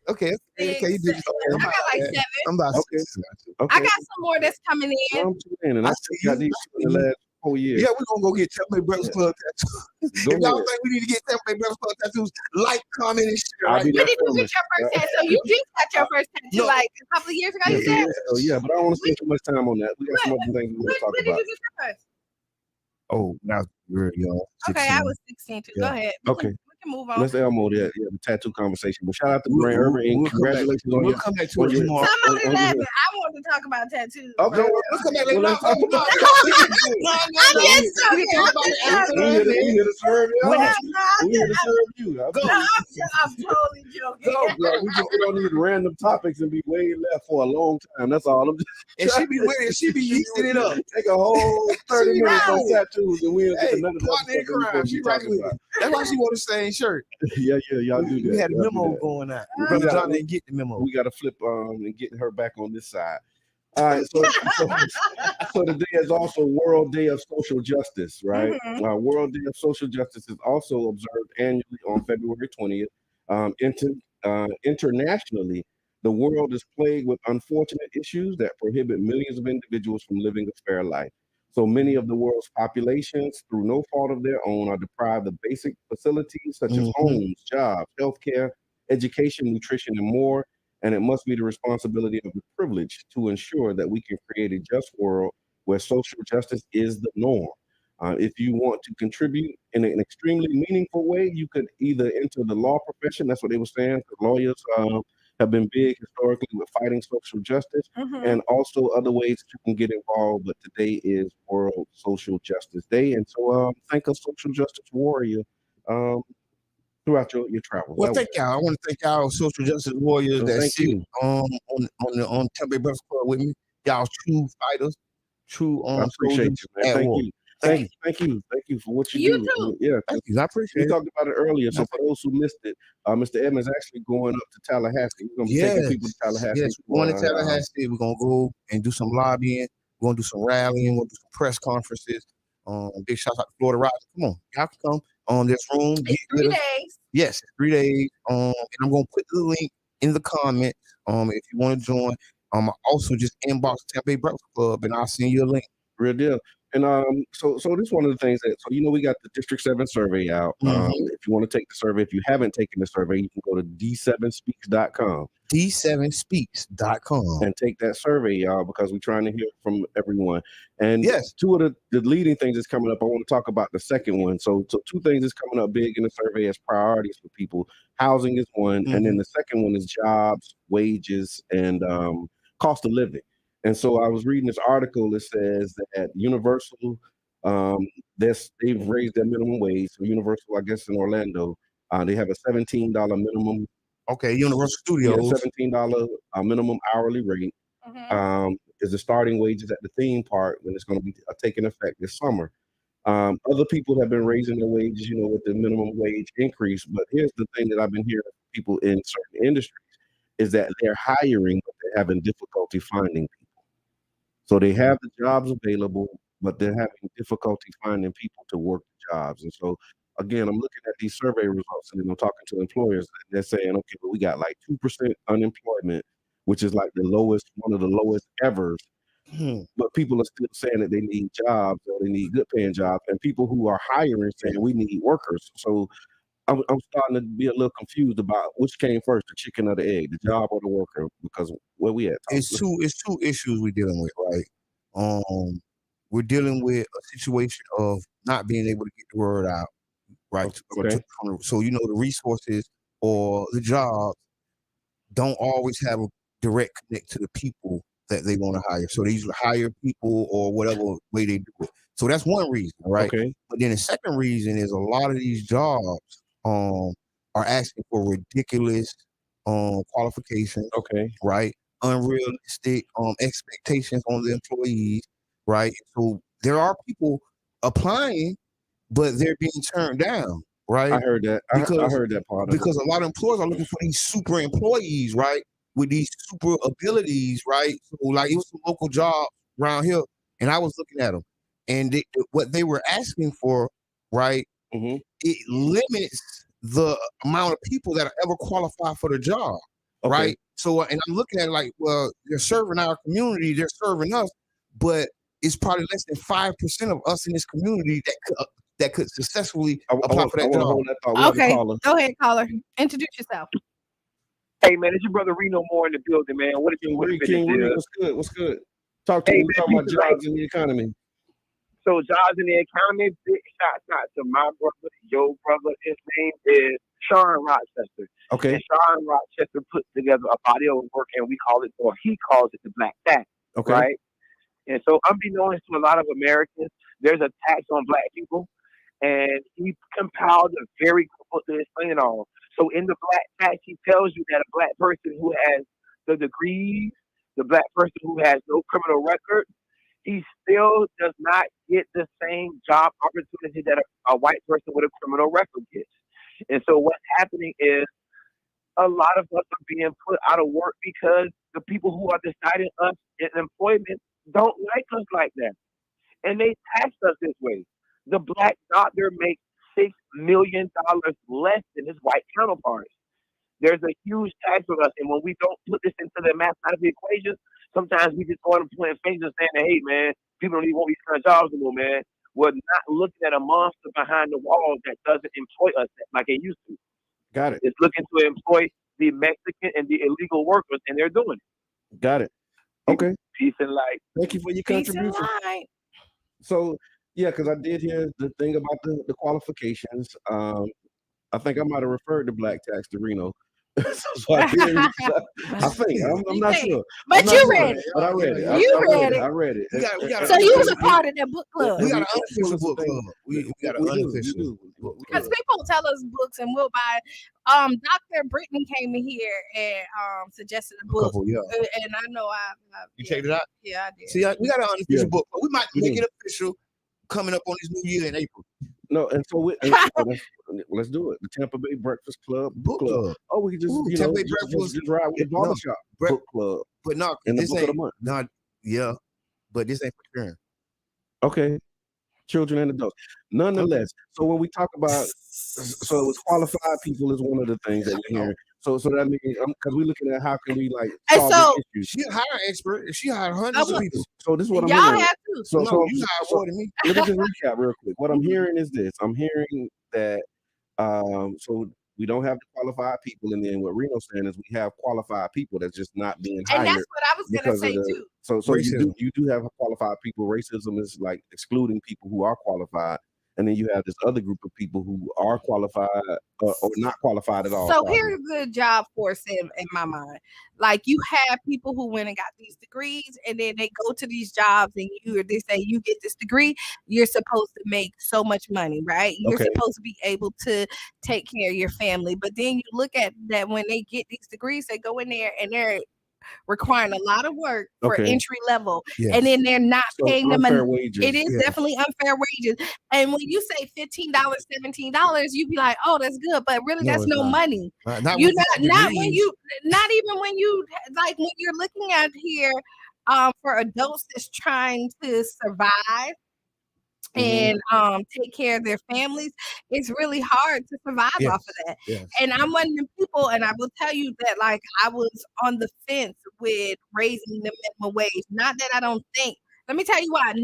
Okay, you did. I got like 7. I'm about 6. I got some more that's coming in. I'm 2 in, and I still got these in the last 4 years. Yeah, we're gonna go get Tampa Bay Breakfast Club tattoos. If y'all think we need to get Tampa Bay Breakfast Club tattoos, like, comment, and share. When did you get your first tattoo? So you just got your first tattoo like a couple of years ago, you said? Yeah, but I don't want to spend too much time on that. We got some other things we want to talk about. When did you get your first? Oh, now we're young. Okay, I was 16 too. Go ahead. Okay. Move on. Let's Elmo the tattoo conversation. But shout out to Urban Ink. Congratulations on your. We'll come back to it tomorrow. Some of 11. I want to talk about tattoos. Okay, we'll come back later. I'm just joking. We here to serve you. We here to serve you. I'm totally joking. We don't need random topics and be way left for a long time. That's all. I'm just. And she be yeasting it up. Take a whole 30 minutes on tattoos and we'll get another. She right with it. That's why she wore the same shirt. Yeah, y'all do that. We had a memo going out. Brother John didn't get the memo. We got to flip and get her back on this side. All right, so today is also World Day of Social Justice, right? Mm-hmm. World Day of Social Justice is also observed annually on February 20th. Internationally, the world is plagued with unfortunate issues that prohibit millions of individuals from living a fair life. So many of the world's populations, through no fault of their own, are deprived of basic facilities such as homes, jobs, healthcare, education, nutrition, and more. And it must be the responsibility of the privileged to ensure that we can create a just world where social justice is the norm. If you want to contribute in an extremely meaningful way, you could either enter the law profession. That's what they were saying. Lawyers have been big historically with fighting social justice, and also other ways that you can get involved. But today is World Social Justice Day, and so thank a social justice warrior throughout your travels. Well, thank y'all. I want to thank y'all social justice warriors that sit on Tampa Bay Breakfast Club with me. Y'all true fighters, true I appreciate you, man. Thank you for what you do. Too. Yeah, thank you. I appreciate it. We talked about it earlier. So for those who missed it, Mr. Edmonds actually going up to Tallahassee. We're going to be taking people to Tallahassee. Yes, we're going to Tallahassee. We're going to go and do some lobbying. We're going to do some rallying. We're going to do some press conferences. Big shout out to Florida Rising. Come on, y'all can come. There's room. It's 3 days. Yes, 3 days. And I'm going to put the link in the comments. If you want to join, I also just inbox Tampa Bay Breakfast Club, and I'll send you a link. Real deal. And so this is one of the things that, so we got the District 7 survey out. If you want to take the survey, if you haven't taken the survey, you can go to d7speaks.com. d7speaks.com. And take that survey, y'all, because we're trying to hear from everyone. And yes, 2 of the leading things that's coming up, I want to talk about the second one. So 2 things that's coming up big in the survey as priorities for people. Housing is one, and then the second one is jobs, wages, and cost of living. And so I was reading this article that says that universal They've raised their minimum wage. So Universal, I guess in Orlando, they have a $17 minimum. Okay, Universal Yeah, Studios. $17 minimum hourly rate is the starting wages at the theme park when it's going to be taking effect this summer. Other people have been raising their wages, with the minimum wage increase. But here's the thing that I've been hearing from people in certain industries is that they're hiring, but they're having difficulty finding people. So they have the jobs available, but they're having difficulty finding people to work the jobs. And so, again, I'm looking at these survey results and I'm talking to employers. And they're saying, okay, well, we got like 2% unemployment, which is like one of the lowest ever. But people are still saying that they need jobs or they need good paying jobs. And people who are hiring saying we need workers. So I'm starting to be a little confused about which came first, the chicken or the egg, the job or the worker, because where we at? It's two issues we're dealing with, right? We're dealing with a situation of not being able to get the word out, right? Okay. So the resources or the jobs don't always have a direct connect to the people that they want to hire. So they usually hire people or whatever way they do it. So that's one reason, right? Okay. But then the second reason is a lot of these jobs are asking for ridiculous qualifications. Okay. Right. Unrealistic expectations on the employees. Right. So there are people applying, but they're being turned down. Right. I heard that. I heard that part of it. Because a lot of employers are looking for these super employees, right? With these super abilities, right? So like it was some local jobs around here, and I was looking at them, and what they were asking for, right? It limits the amount of people that ever qualify for the job, right? So, and I'm looking at it like, well, they're serving our community, they're serving us, but it's probably less than 5% of us in this community that could successfully apply for that job. Okay, go ahead, caller. Introduce yourself. Hey man, it's your brother Reno Moore in the building, man. What is King Reno? What's good? What's good? Talk to me. Talk about jobs in the economy. So jobs in the economy, big shout out to my brother, your brother. His name is Sean Rochester. Okay. And Sean Rochester put together a body of work, and he calls it the Black Tax. Okay. Right. And so unbeknownst to a lot of Americans, there's a tax on Black people, and he compiled a very good book to explain it all. So in the Black Tax, he tells you that a Black person who has the degrees, the Black person who has no criminal record, he still does not get the same job opportunity that a white person with a criminal record gets. And so what's happening is a lot of us are being put out of work because the people who are deciding us in employment don't like us like that. And they tax us this way. The Black doctor makes $6 million less than his white counterparts. There's a huge tax on us, and when we don't put this into the mathematical equation, sometimes we just go on pointing fingers and saying, "Hey, man, people don't even want these kind of jobs anymore, man." We're not looking at a monster behind the wall that doesn't employ us like it used to. Got it. It's looking to employ the Mexican and the illegal workers, and they're doing it. Got it. Okay. Peace and light. Thank you for your contribution. So, yeah, because I did hear the thing about the qualifications. I think I might have referred to Black Tax to Reno. So I think I'm not sure. But you read it. But I read it. I read it. So you was a part of that book club. We got an unofficial book club. We got an unofficial. Because people tell us books and we'll buy. Dr. Brittany came in here and suggested a book. And I know you checked it out? Yeah, I did. See, we got an unofficial book, but we might make it official coming up on this new year in April. No, and so let's do it. The Tampa Bay Breakfast Club book club. Oh, we can just Tampa Bay Breakfast just ride with the barbershop book club. But no, in the this book ain't of the month. Not but this ain't for sure. Okay. Children and adults. Nonetheless, so when we talk about so it's qualified people is one of the things that we're hearing. So that means because we're looking at how can we solve the issues. She hired expert. She hired hundreds of people. So this is what I'm hearing. Y'all have to. So you hired more than me. Let me just recap real quick. What I'm hearing is this. I'm hearing that so we don't have the qualified people, and then what Reno's saying is we have qualified people that's just not being hired. And that's what I was gonna say too. So you do have qualified people. Racism is like excluding people who are qualified. and then you have this other group of people who are qualified or not qualified at all. So here's the job force in my mind. Like you have people who went and got these degrees, and then they go to these jobs, and they say you get this degree, you're supposed to make so much money, right? You're supposed to be able to take care of your family. But then you look at that when they get these degrees, they go in there and they're requiring a lot of work for entry level, and then they're not paying them unfair wages. It is definitely unfair wages. And when you say $15, $17, you be like, "Oh, that's good," but really, that's no money. Not even when you're looking at here for adults that's trying to survive and take care of their families, it's really hard to survive off of that. And I'm one of them people, and I will tell you that like I was on the fence with raising the minimum wage. Not that I don't think. Let me tell you why. Let me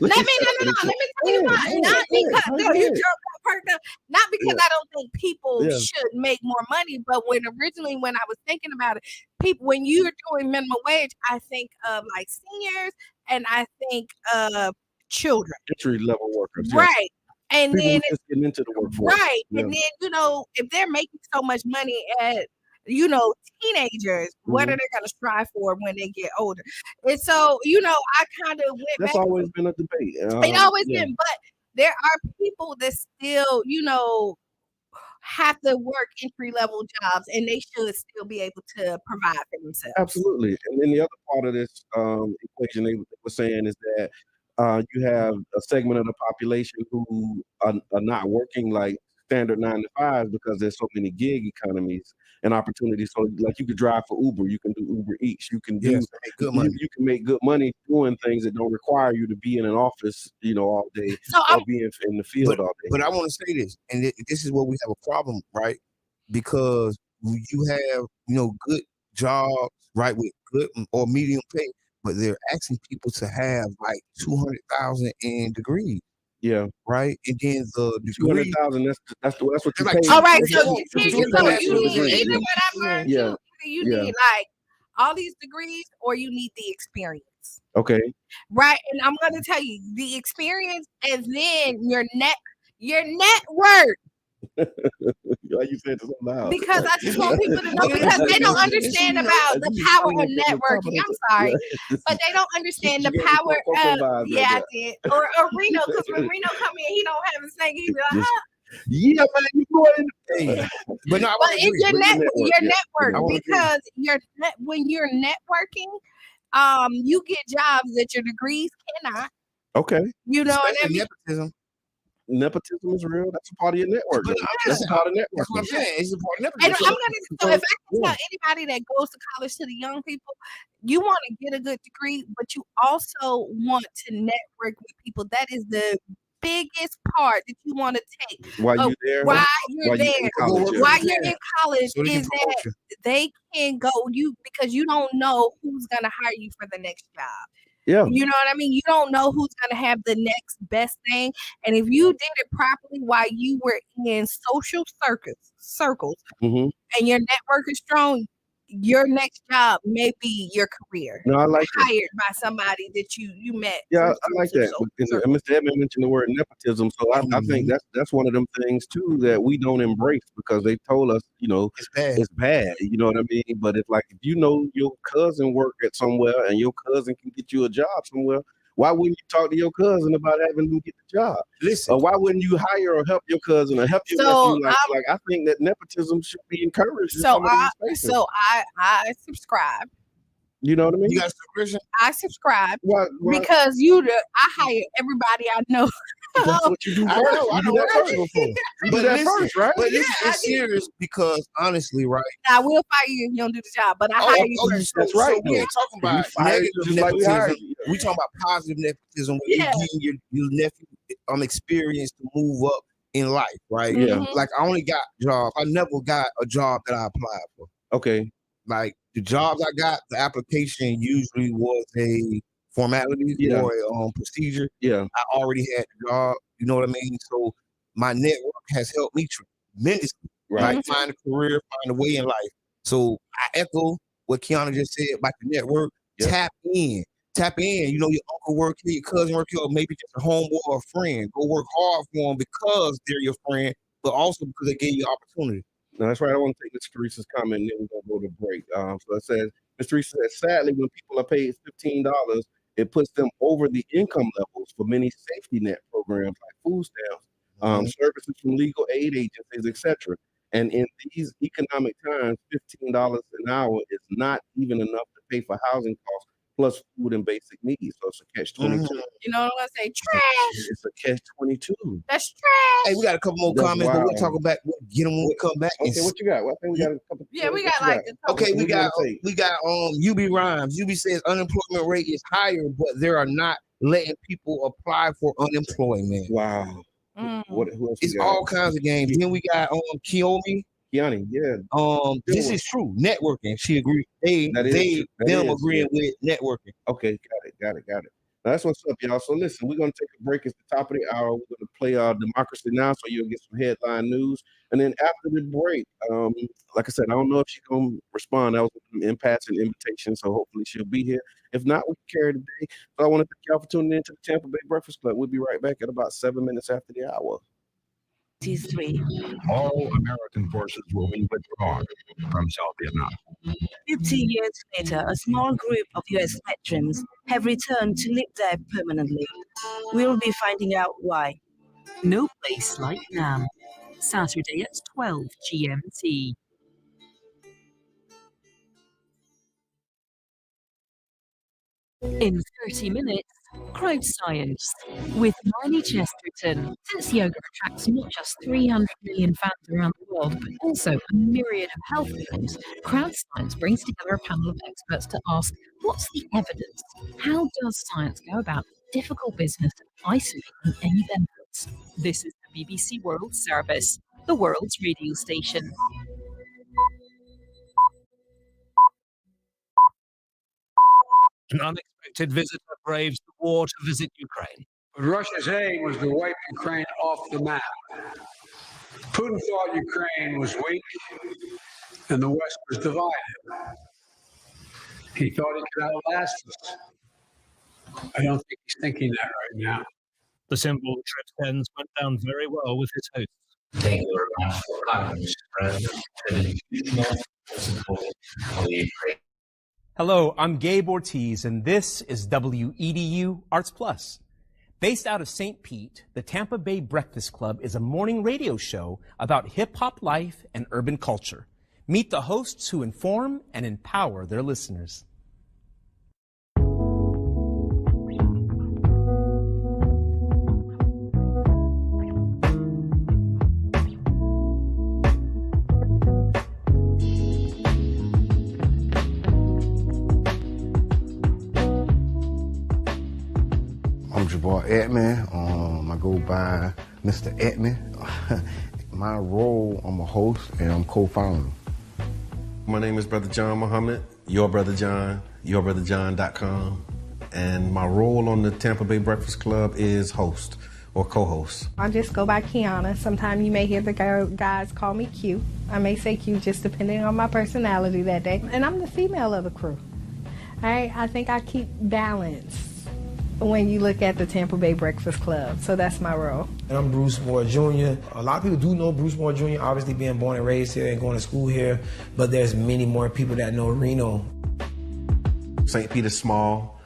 tell you why. Not because you perked up. Not because I don't think people should make more money, but when I was thinking about it, people, when you're doing minimum wage, I think of like seniors, and I think of children, entry level workers, right? And people then just getting into the workforce, right? And then if they're making so much money at teenagers, what are they going to strive for when they get older? And so I kind of went. That's always been a debate. It always been, but there are people that still have to work entry level jobs, and they should still be able to provide for themselves. Absolutely. And then the other part of this equation they were saying is that you have a segment of the population who are not working like standard 9 to 5 because there's so many gig economies and opportunities. So like you could drive for Uber, you can do Uber Eats, you can do good money. You can make good money doing things that don't require you to be in an office, all day, or be in the field all day. But I want to say this, and this is where we have a problem, right? Because you have good jobs, right, with good or medium pay, but they're asking people to have like 200,000 in degrees. Yeah. Right. And then the degree, 200,000. That's what you pay. All right. So you need what I learned. Yeah. You need like all these degrees, or you need the experience. Okay. Right. And I'm going to tell you the experience, and then your net worth. Why you said so loud? Because I just want people to know, because they don't understand about the power of networking. I'm sorry, but they don't understand the power of I did. Or Reno, because when Reno come in, he don't have a thing. He be like, huh? Yeah, man, you going? But no, it's your network because when you're networking, you get jobs that your degrees cannot. Okay. You know what I mean? Nepotism is real. That's a part of your network. That's a part of network. That's what I'm saying. It's a part of network. And so if I can tell anybody that goes to college, to the young people, you want to get a good degree, but you also want to network with people. That is the biggest part that you want to take while you're there. While you're in college, so is that they can go because you don't know who's gonna hire you for the next job. Yeah. You know what I mean? You don't know who's going to have the next best thing. And if you did it properly while you were in social circles and your network is strong, your next job may be your career. No, I like hired by somebody that you met. Yeah, I like that. And Mr. Edmond mentioned the word nepotism, so I think that's one of them things too that we don't embrace because they told us, it's bad. You know what I mean? But it's like if your cousin work at somewhere and your cousin can get you a job somewhere, why wouldn't you talk to your cousin about having them get the job? Listen, or why wouldn't you hire or help your cousin or help your nephew? Like I think that nepotism should be encouraged. So I subscribe. You know what I mean? You got a subscription? I subscribe because I hire everybody I know. That's what you do. I know that first before. You do that first, right? But it's serious because honestly, right? I will fire you if you don't do the job, but I hire you first. That's right. So we ain't talking about negative nepotism. We talking about positive nepotism. You getting your nephew experience to move up in life, right? Yeah. Like I only got jobs. I never got a job that I applied for. Okay. Like the jobs I got, the application usually was a formality or a procedure. Yeah. I already had the job. You know what I mean? So my network has helped me tremendously. Right. Like find a career, find a way in life. So I echo what Qiana just said about the network. Yeah. Tap in tap in. You know, your uncle work here, your cousin work here, or maybe just a homeboy or a friend. Go work hard for them because they're your friend, but also because they gave you opportunity. No, that's right. I want to take Mr. Teresa's comment, and then we're gonna go to break. So it says, Mr. Teresa says, sadly, when people are paid $15, it puts them over the income levels for many safety net programs like food stamps, services from legal aid agencies, etc. And in these economic times, $15 an hour is not even enough to pay for housing costs plus food and basic needs. So it's a catch-22. You know what I say? Trash. It's a catch-22. That's trash. Hey, we got a couple more comments, but we'll talk about get them when we come back. Okay, what you got? Well, I think we got a couple. Yeah, we got like. Okay, we got UB Rhymes. UB says unemployment rate is higher, but they are not letting people apply for unemployment. Wow. Who else? It's all kinds of games. Then we got Qiana, yeah. This is true. Networking. She agrees. Them agreeing with networking. Okay, got it. Now, that's what's up, y'all. So listen, we're gonna take a break. It's the top of the hour. We're gonna play Democracy Now, so you'll get some headline news. And then after the break, like I said, I don't know if she's gonna respond. That was an impasse and invitation, so hopefully she'll be here. If not, we can carry today. So I want to thank y'all for tuning in to the Tampa Bay Breakfast Club. We'll be right back at about 7 minutes after the hour. All American forces will be withdrawn from South Vietnam. 50 years later, a small group of U.S. veterans have returned to live there permanently. We'll be finding out why. No place like Nam. Saturday at 12 GMT. In 30 minutes, Crowd Science with Miley Chesterton. Since yoga attracts not just 300 million fans around the world, but also a myriad of health claims, Crowd Science brings together a panel of experts to ask, what's the evidence? How does science go about the difficult business of isolating any benefits? This is the BBC World Service, the world's radio station. An unexpected visitor braves the war to visit Ukraine. But Russia's aim was to wipe Ukraine off the map. Putin thought Ukraine was weak and the West was divided. He thought he could outlast us. I don't think he's thinking that right now. The symbol trip ends went down very well with his hosts. Thank you very much for coming. Hello, I'm Gabe Ortiz, and this is WEDU Arts Plus. Based out of St. Pete, the Tampa Bay Breakfast Club is a morning radio show about hip-hop life and urban culture. Meet the hosts who inform and empower their listeners. Edmond. I go by Mr. Edmond. My role, I'm a host and I'm co-founder. My name is Brother John Muhammad, Your Brother John, YourBrotherJohn.com. And my role on the Tampa Bay Breakfast Club is host or co-host. I just go by Qiana. Sometimes you may hear the guys call me Q. I may say Q just depending on my personality that day. And I'm the female of the crew. All right? I think I keep balance when you look at the Tampa Bay Breakfast Club. So that's my role. And I'm Bruce Moore Jr. A lot of people do know Bruce Moore Jr., obviously being born and raised here and going to school here, but there's many more people that know Reno. St. Pete is small,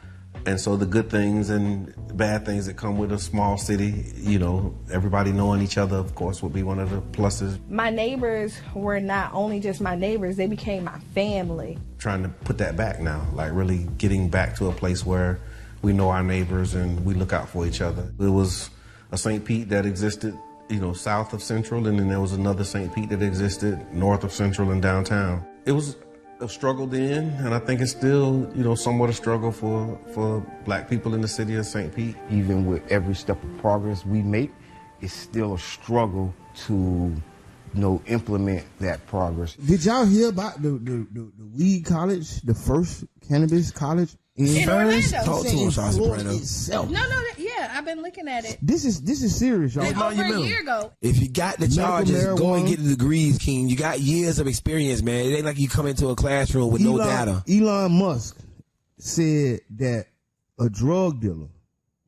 and so the good things and bad things that come with a small city, you know, everybody knowing each other, of course, would be one of the pluses. My neighbors were not only just my neighbors, they became my family. Trying to put that back now, like really getting back to a place where we know our neighbors and we look out for each other. It was a St. Pete that existed, you know, south of Central, and then there was another St. Pete that existed north of Central and downtown. It was a struggle then, and I think it's still, you know, somewhat a struggle for Black people in the city of St. Pete. Even with every step of progress we make, it's still a struggle to, implement that progress. Did y'all hear about the weed college, the first cannabis college in Orlando? Talk to him, Soprano. No, yeah, I've been looking at it. This is serious, y'all. Over a year ago. If you got the charges, go and get the degrees, King. You got years of experience, man. It ain't like you come into a classroom with no data. Elon Musk said that a drug dealer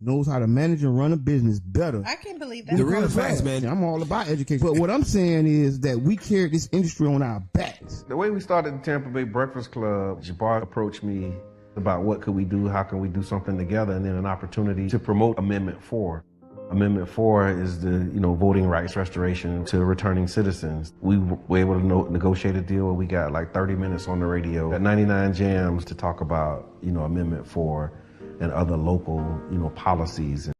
knows how to manage and run a business better. I can't believe that. The real facts, man. I'm all about education. But what I'm saying is that we carry this industry on our backs. The way we started the Tampa Bay Breakfast Club, Jabbar approached me about what could we do, how can we do something together, and then an opportunity to promote Amendment 4. Amendment 4 is the, voting rights restoration to returning citizens. We were able to negotiate a deal where we got like 30 minutes on the radio at 99 Jams to talk about, Amendment 4 and other local, policies.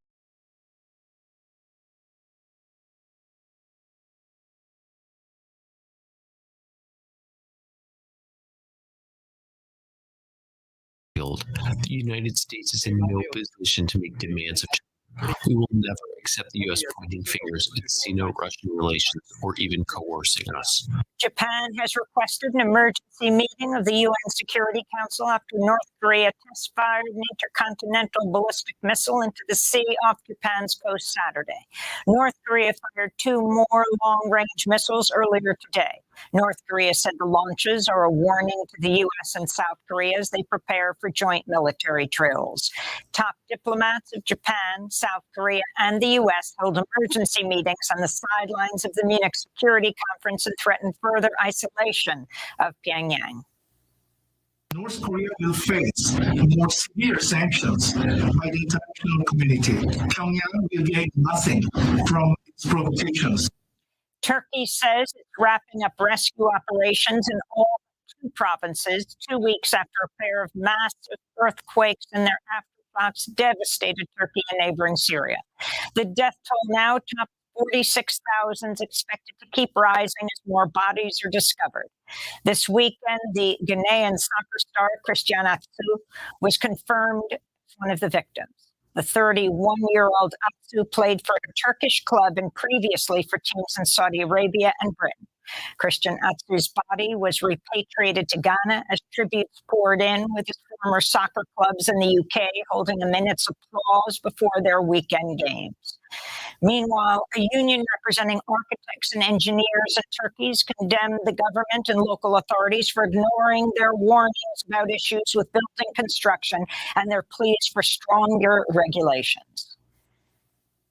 The United States is in no position to make demands of China. We will never accept the U.S. pointing fingers at Sino-Russian relations or even coercing us. Japan has requested an emergency meeting of the UN Security Council after North Korea test-fired an intercontinental ballistic missile into the sea off Japan's coast Saturday. North Korea fired 2 more long-range missiles earlier today. North Korea said the launches are a warning to the U.S. and South Korea as they prepare for joint military drills. Top diplomats of Japan, South Korea, and the U.S. held emergency meetings on the sidelines of the Munich Security Conference and threatened further isolation of Pyongyang. North Korea will face more severe sanctions by the international community. Pyongyang will gain nothing from its provocations. Turkey says it's wrapping up rescue operations in all 2 provinces 2 weeks after a pair of massive earthquakes and their aftershocks devastated Turkey and neighboring Syria. The death toll now tops 46,000, is expected to keep rising as more bodies are discovered. This weekend, the Ghanaian soccer star Qiana was confirmed as one of the victims. The 31-year-old Atsu played for a Turkish club and previously for teams in Saudi Arabia and Britain. Christian Atsu's body was repatriated to Ghana as tributes poured in, with his former soccer clubs in the UK holding a minute's applause before their weekend games. Meanwhile, a union representing architects and engineers in Turkey condemned the government and local authorities for ignoring their warnings about issues with building construction and their pleas for stronger regulations.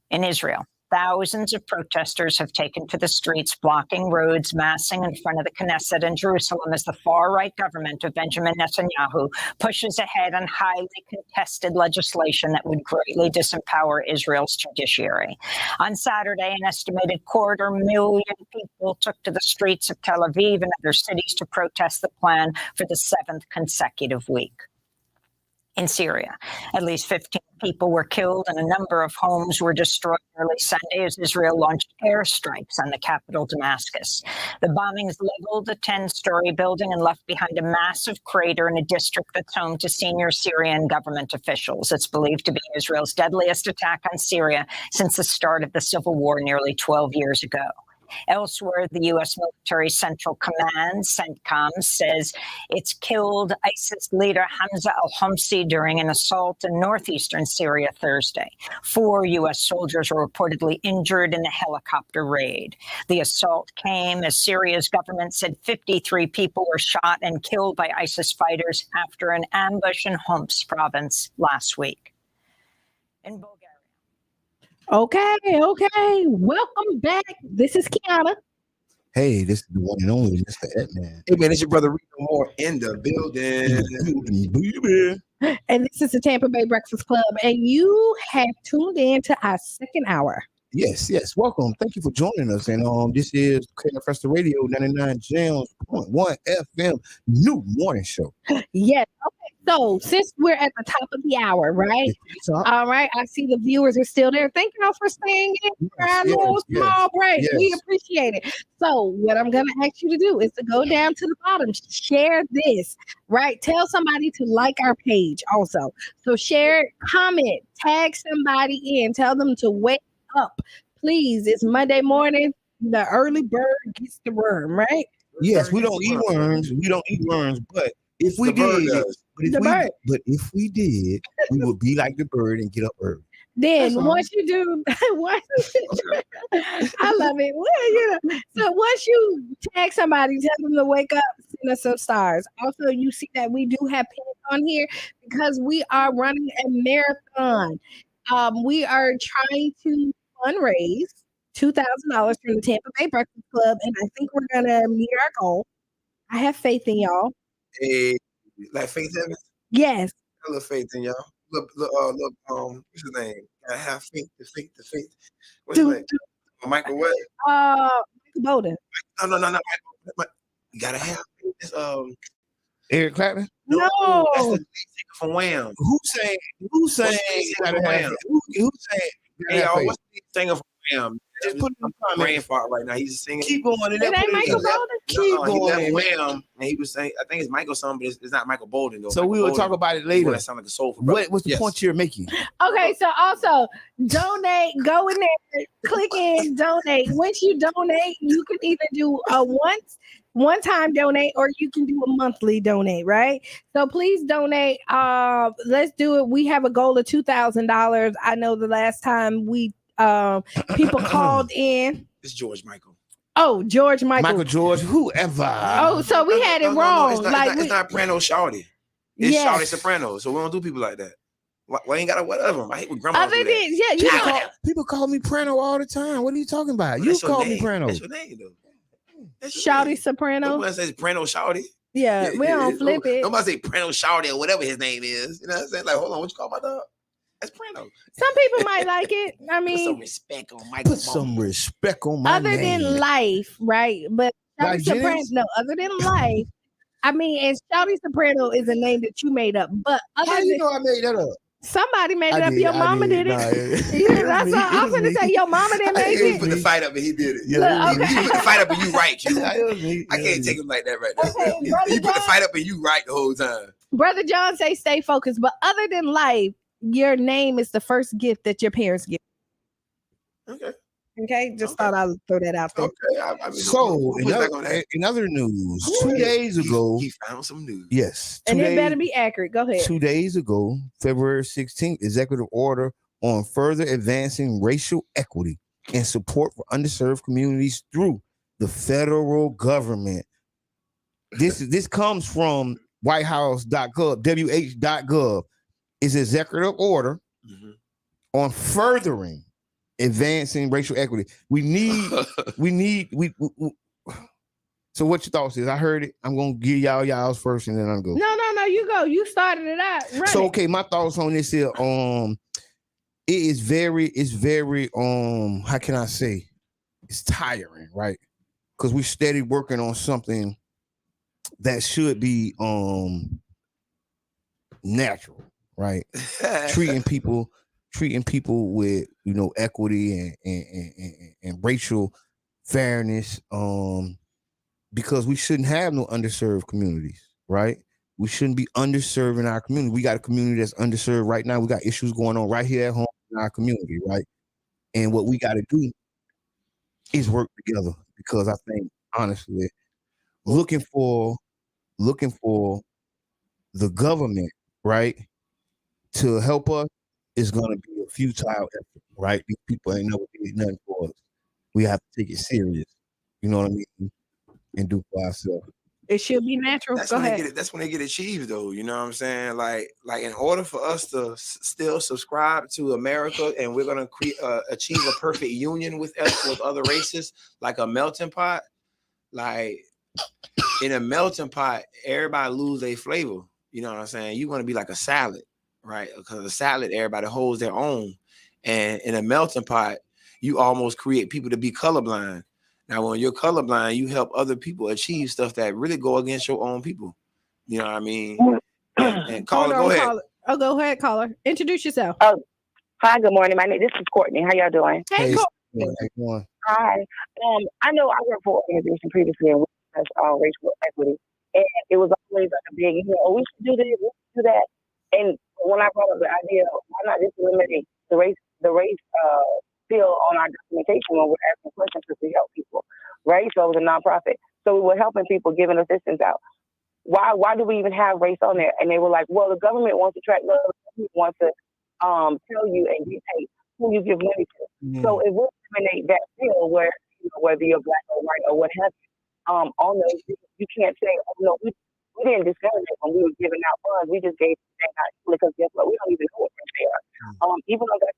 In Israel, thousands of protesters have taken to the streets, blocking roads, massing in front of the Knesset in Jerusalem as the far-right government of Benjamin Netanyahu pushes ahead on highly contested legislation that would greatly disempower Israel's judiciary. On Saturday, an estimated 250,000 people took to the streets of Tel Aviv and other cities to protest the plan for the 7th consecutive week. In Syria, at least 15 people were killed and a number of homes were destroyed early Sunday as Israel launched airstrikes on the capital, Damascus. The bombings leveled a 10-story building and left behind a massive crater in a district that's home to senior Syrian government officials. It's believed to be Israel's deadliest attack on Syria since the start of the civil war nearly 12 years ago. Elsewhere, the U.S. Military Central Command, CENTCOM, says it's killed ISIS leader Hamza al-Homsi during an assault in northeastern Syria Thursday. 4 U.S. soldiers were reportedly injured in the helicopter raid. The assault came as Syria's government said 53 people were shot and killed by ISIS fighters after an ambush in Homs province last week. In Bulgaria. Okay. Welcome back. This is Qiana. Hey, this is the one and only Mr. Edman. Hey, man, it's your brother Rico Moore in the building. And this is the Tampa Bay Breakfast Club. And you have tuned in to our second hour. Yes. Welcome. Thank you for joining us. And this is Festa Radio 99 Jams 1 FM new morning show. Yes. Okay. So since we're at the top of the hour, right? All right. I see the viewers are still there. Thank y'all for staying in for our little small break. We appreciate it. So what I'm going to ask you to do is to go down to the bottom, share this, right? Tell somebody to like our page also. So share, comment, tag somebody in, tell them to wake up. Please, it's Monday morning. The early bird gets the worm, right? Yes, we don't eat worms. But if we did, we would be like the bird and get up early. Then once you do, I love it. Well, so once you tag somebody, tell them to wake up, send us some stars. Also, you see that we do have pinned on here because we are running a marathon. We are trying to fundraise $2,000 from the Tampa Bay Breakfast Club, and I think we're gonna meet our goal. I have faith in y'all. Hey, like Faith Evans? Yes. I love Faith in y'all. Look, what's his name? I have faith, the faith. What's his name? Michael what? Michael Bolden. No. You gotta have faith. It's, Eric Clapton? No. That's the lead singer from Wham. Who's saying Who saying? Hey, y'all, what's the lead singer from Wham? Just put in the brain fart right now. He's singing. Keep going. It ain't Michael Bolden? Keep going. He left Wham, and he was saying, I think it's Michael something, but it's not Michael Bolden though. So Michael we will Bolden, talk about it later. That sound like a soulful brother. What's the point you're making? Okay, so also donate, go in there, click in, donate. Once you donate, you can either do a one-time donate or you can do a monthly donate, right? So please donate. Let's do it. We have a goal of $2,000. I know the last time we people called in. It's George Michael. Oh, George Michael. Michael George, whoever. Oh, so we had it wrong. It's not Prano Shawty. It's Shawty Soprano. So we don't do people like that. Why ain't got a whatever? I hate when grandma do that. People call me Prano all the time. What are you talking about? You call me Prano. That's your name though. Shawty Soprano. Nobody says Prano Shawty. Yeah, we don't flip it. Nobody say Prano Shawty or whatever his name is. You know what I'm saying? Like, hold on, what you call my dog? That's Prano. Some people might like it. I mean, put some respect on Michael. Put some respect on my other name. than life, right? But Like Shawty Soprano, Jennings? no, other than life. I mean, and Shawty Soprano is a name that you made up. But How you know I made that up? Somebody made it I up. did, Your I mama did. did it. Nah, I'm gonna say your mama didn't make He it. put the fight up and he did it. Yeah, Look, He put the fight up and you right, Q. me. I can't take him like that right now. Okay, He put the fight up and you right the whole time. Brother John say stay focused. But other than life, your name is the first gift that your parents give. Okay, just thought I'd throw that out there. Okay. So, in other news, 2 days ago, he found some news. Yes, And it better be accurate. Go ahead. 2 days ago, February 16th, executive order on further advancing racial equity and support for underserved communities through the federal government. This comes from whitehouse.gov, wh.gov. Is executive order on furthering advancing racial equity. We need. So what your thoughts is? I heard it. I'm gonna give y'all's first, and then I'll go. No, you go. You started it out. Run So it. okay, my thoughts on this here. It's very how can I say? It's tiring, right? Because we steady working on something that should be natural, right? treating people with equity and racial fairness, because we shouldn't have no underserved communities, right? We shouldn't be underserving our community. We got a community that's underserved right now. We got issues going on right here at home in our community, right? And what we got to do is work together, because I think honestly, looking for the government, right, to help us is going to be a futile effort, right? These people ain't never did nothing for us. We have to take it serious, you know what I mean, and do for ourselves. It should be natural. That's Go when ahead. they get it. That's when they get achieved, though. You know what I'm saying? Like in order for us to still subscribe to America, and we're gonna achieve a perfect union with other races, like a melting pot. Like in a melting pot, everybody lose their flavor. You know what I'm saying? You want to be like a salad, right? Because a salad, everybody holds their own, and in a melting pot, you almost create people to be colorblind. Now, when you're colorblind, you help other people achieve stuff that really go against your own people. You know what I mean? And caller, go ahead. Oh, go ahead, caller. Introduce yourself. Oh, hi, good morning. This is Courtney. How y'all doing? Hey, Courtney. Hi. I know I worked for an organization previously, and we had racial equity, and it was always like a big, we should do this, we should do that. And when I brought up the idea, why not just eliminate the race still on our documentation when we're asking questions to help people, right? So it was a nonprofit. So we were helping people, giving assistance out. Why do we even have race on there? And they were like, well, the government wants to track love, wants to tell you and dictate who you give money to. So if we eliminate that field where whether you're black or white or what have you, on those, you can't say, oh no, we we didn't discourage it when we were giving out funds. We just gave them out because guess what? We don't even know what race they are. Even though that's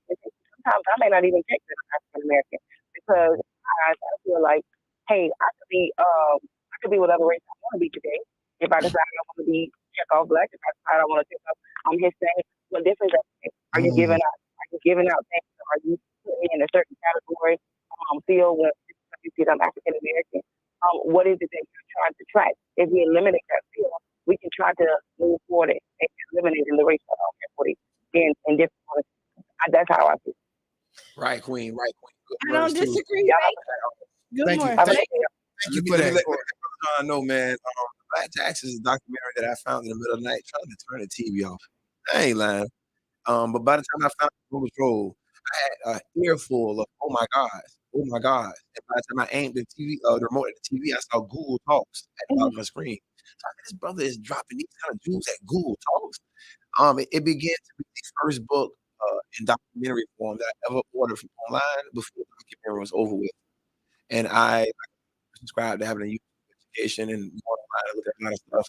sometimes I may not even take them as African American because I feel like, hey, I could be whatever race I want to be today. If I decide I want to be check off black, if I decide I want to check off Hispanic, what difference does it make? Are you giving out? Are you giving out things? Are you putting me in a certain category? Field where you see I'm African American. What is it that you're trying to track? If we eliminate that field, we can try to move forward and eliminate the racial equity in different ways. That's how I feel. Right, Queen. Right, Queen. Good I don't words, too. disagree. Good Thank you. morning. Thank you for that. Let John know, man. Black Taxes is a documentary that I found in the middle of the night trying to turn the TV off. I ain't lying. But by the time I found the Patrol, I had an earful of oh my god. And by the time I aimed the TV, the remote at the TV, I saw Google Talks at the bottom of my screen. So this brother is dropping these kind of jewels at Google Talks. It began to be the first book in documentary form that I ever ordered from online before the documentary was over with. And I subscribed to having a YouTube education and more online and look at a lot of stuff.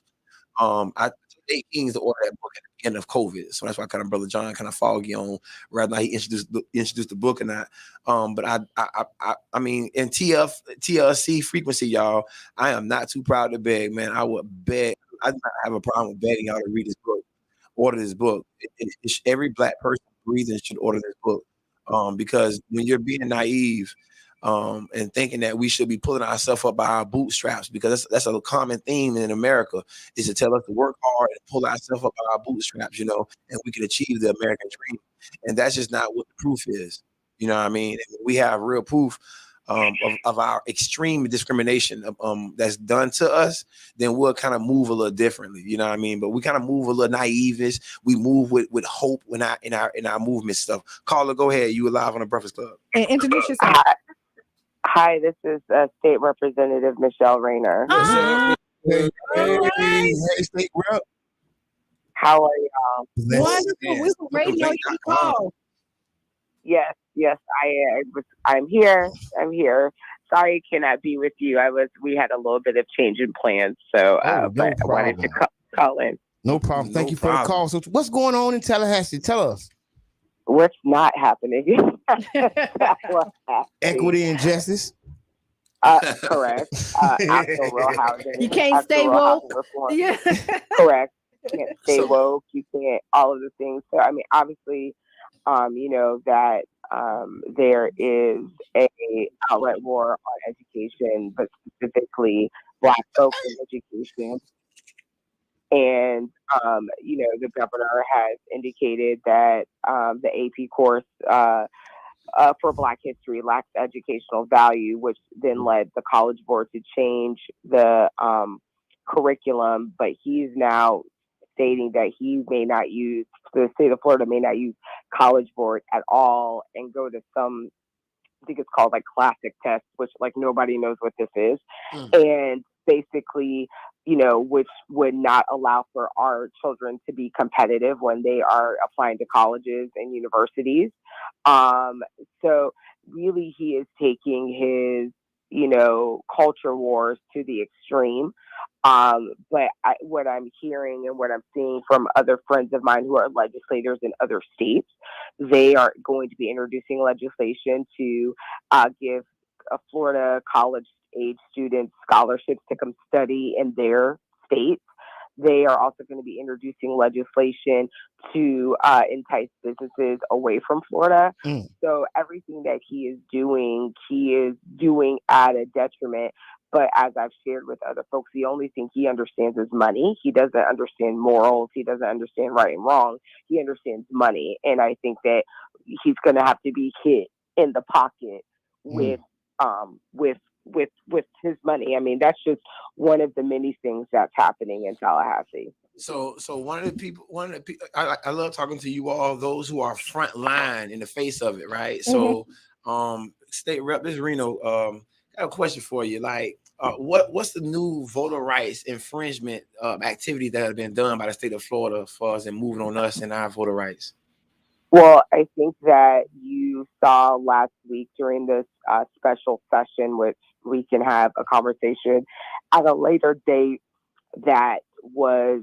I took 8 kings to order that book at the end of COVID, so that's why kind of Brother John kind of foggy on whether or not he introduced the book or not. But I mean, in TLC frequency, y'all, I am not too proud to beg, man. I would beg. I do not have a problem with begging y'all to read this book, order this book. Every black person breathing should order this book, because when you're being naive. And thinking that we should be pulling ourselves up by our bootstraps, because that's a common theme in America, is to tell us to work hard and pull ourselves up by our bootstraps, and we can achieve the American dream. And that's just not what the proof is. You know what I mean? If we have real proof of our extreme discrimination that's done to us, then we'll kind of move a little differently. You know what I mean? But we kind of move a little naive-ish. We move with hope in our movement stuff. Caller, go ahead. You live on the Breakfast Club. And introduce yourself. Hi, this is State Representative Michelle Rayner. Hey, State Rep. How are y'all? Wonderful. We were radio you call. Yes, I'm here. Sorry, I cannot be with you. We had a little bit of change in plans, so but I wanted to call in. No problem. Thank you for the call. So, what's going on in Tallahassee? Tell us. What's not happening? Equity and justice. Correct. Actual real housing. You can't stay woke. Yeah. Correct. You can't stay woke. You can't all of the things. So I mean, obviously, that there is a outlet war on education, but specifically Black folks in education. And, the governor has indicated that the AP course for Black history lacks educational value, which then led the College Board to change the curriculum. But he's now stating that the state of Florida may not use College Board at all and go to some, I think it's called like classic tests, which like nobody knows what this is. And basically, which would not allow for our children to be competitive when they are applying to colleges and universities. So really he is taking his, culture wars to the extreme. But what I'm hearing and what I'm seeing from other friends of mine who are legislators in other states, they are going to be introducing legislation to give Florida college-age students scholarships to come study in their states. They are also going to be introducing legislation to entice businesses away from Florida. So everything that he is doing at a detriment. But as I've shared with other folks, the only thing he understands is money. He doesn't understand morals. He doesn't understand right and wrong. He understands money. And I think that he's going to have to be hit in the pocket with his money. I mean, that's just one of the many things that's happening in Tallahassee. So one of the people, I love talking to you all, those who are front line in the face of it, right? So, State Rep, this is Reno. Got a question for you. Like, what's the new voter rights infringement activity that has been done by the state of Florida as far as moving on us and our voter rights? Well, I think that you saw last week during this special session, which we can have a conversation at a later date, that was,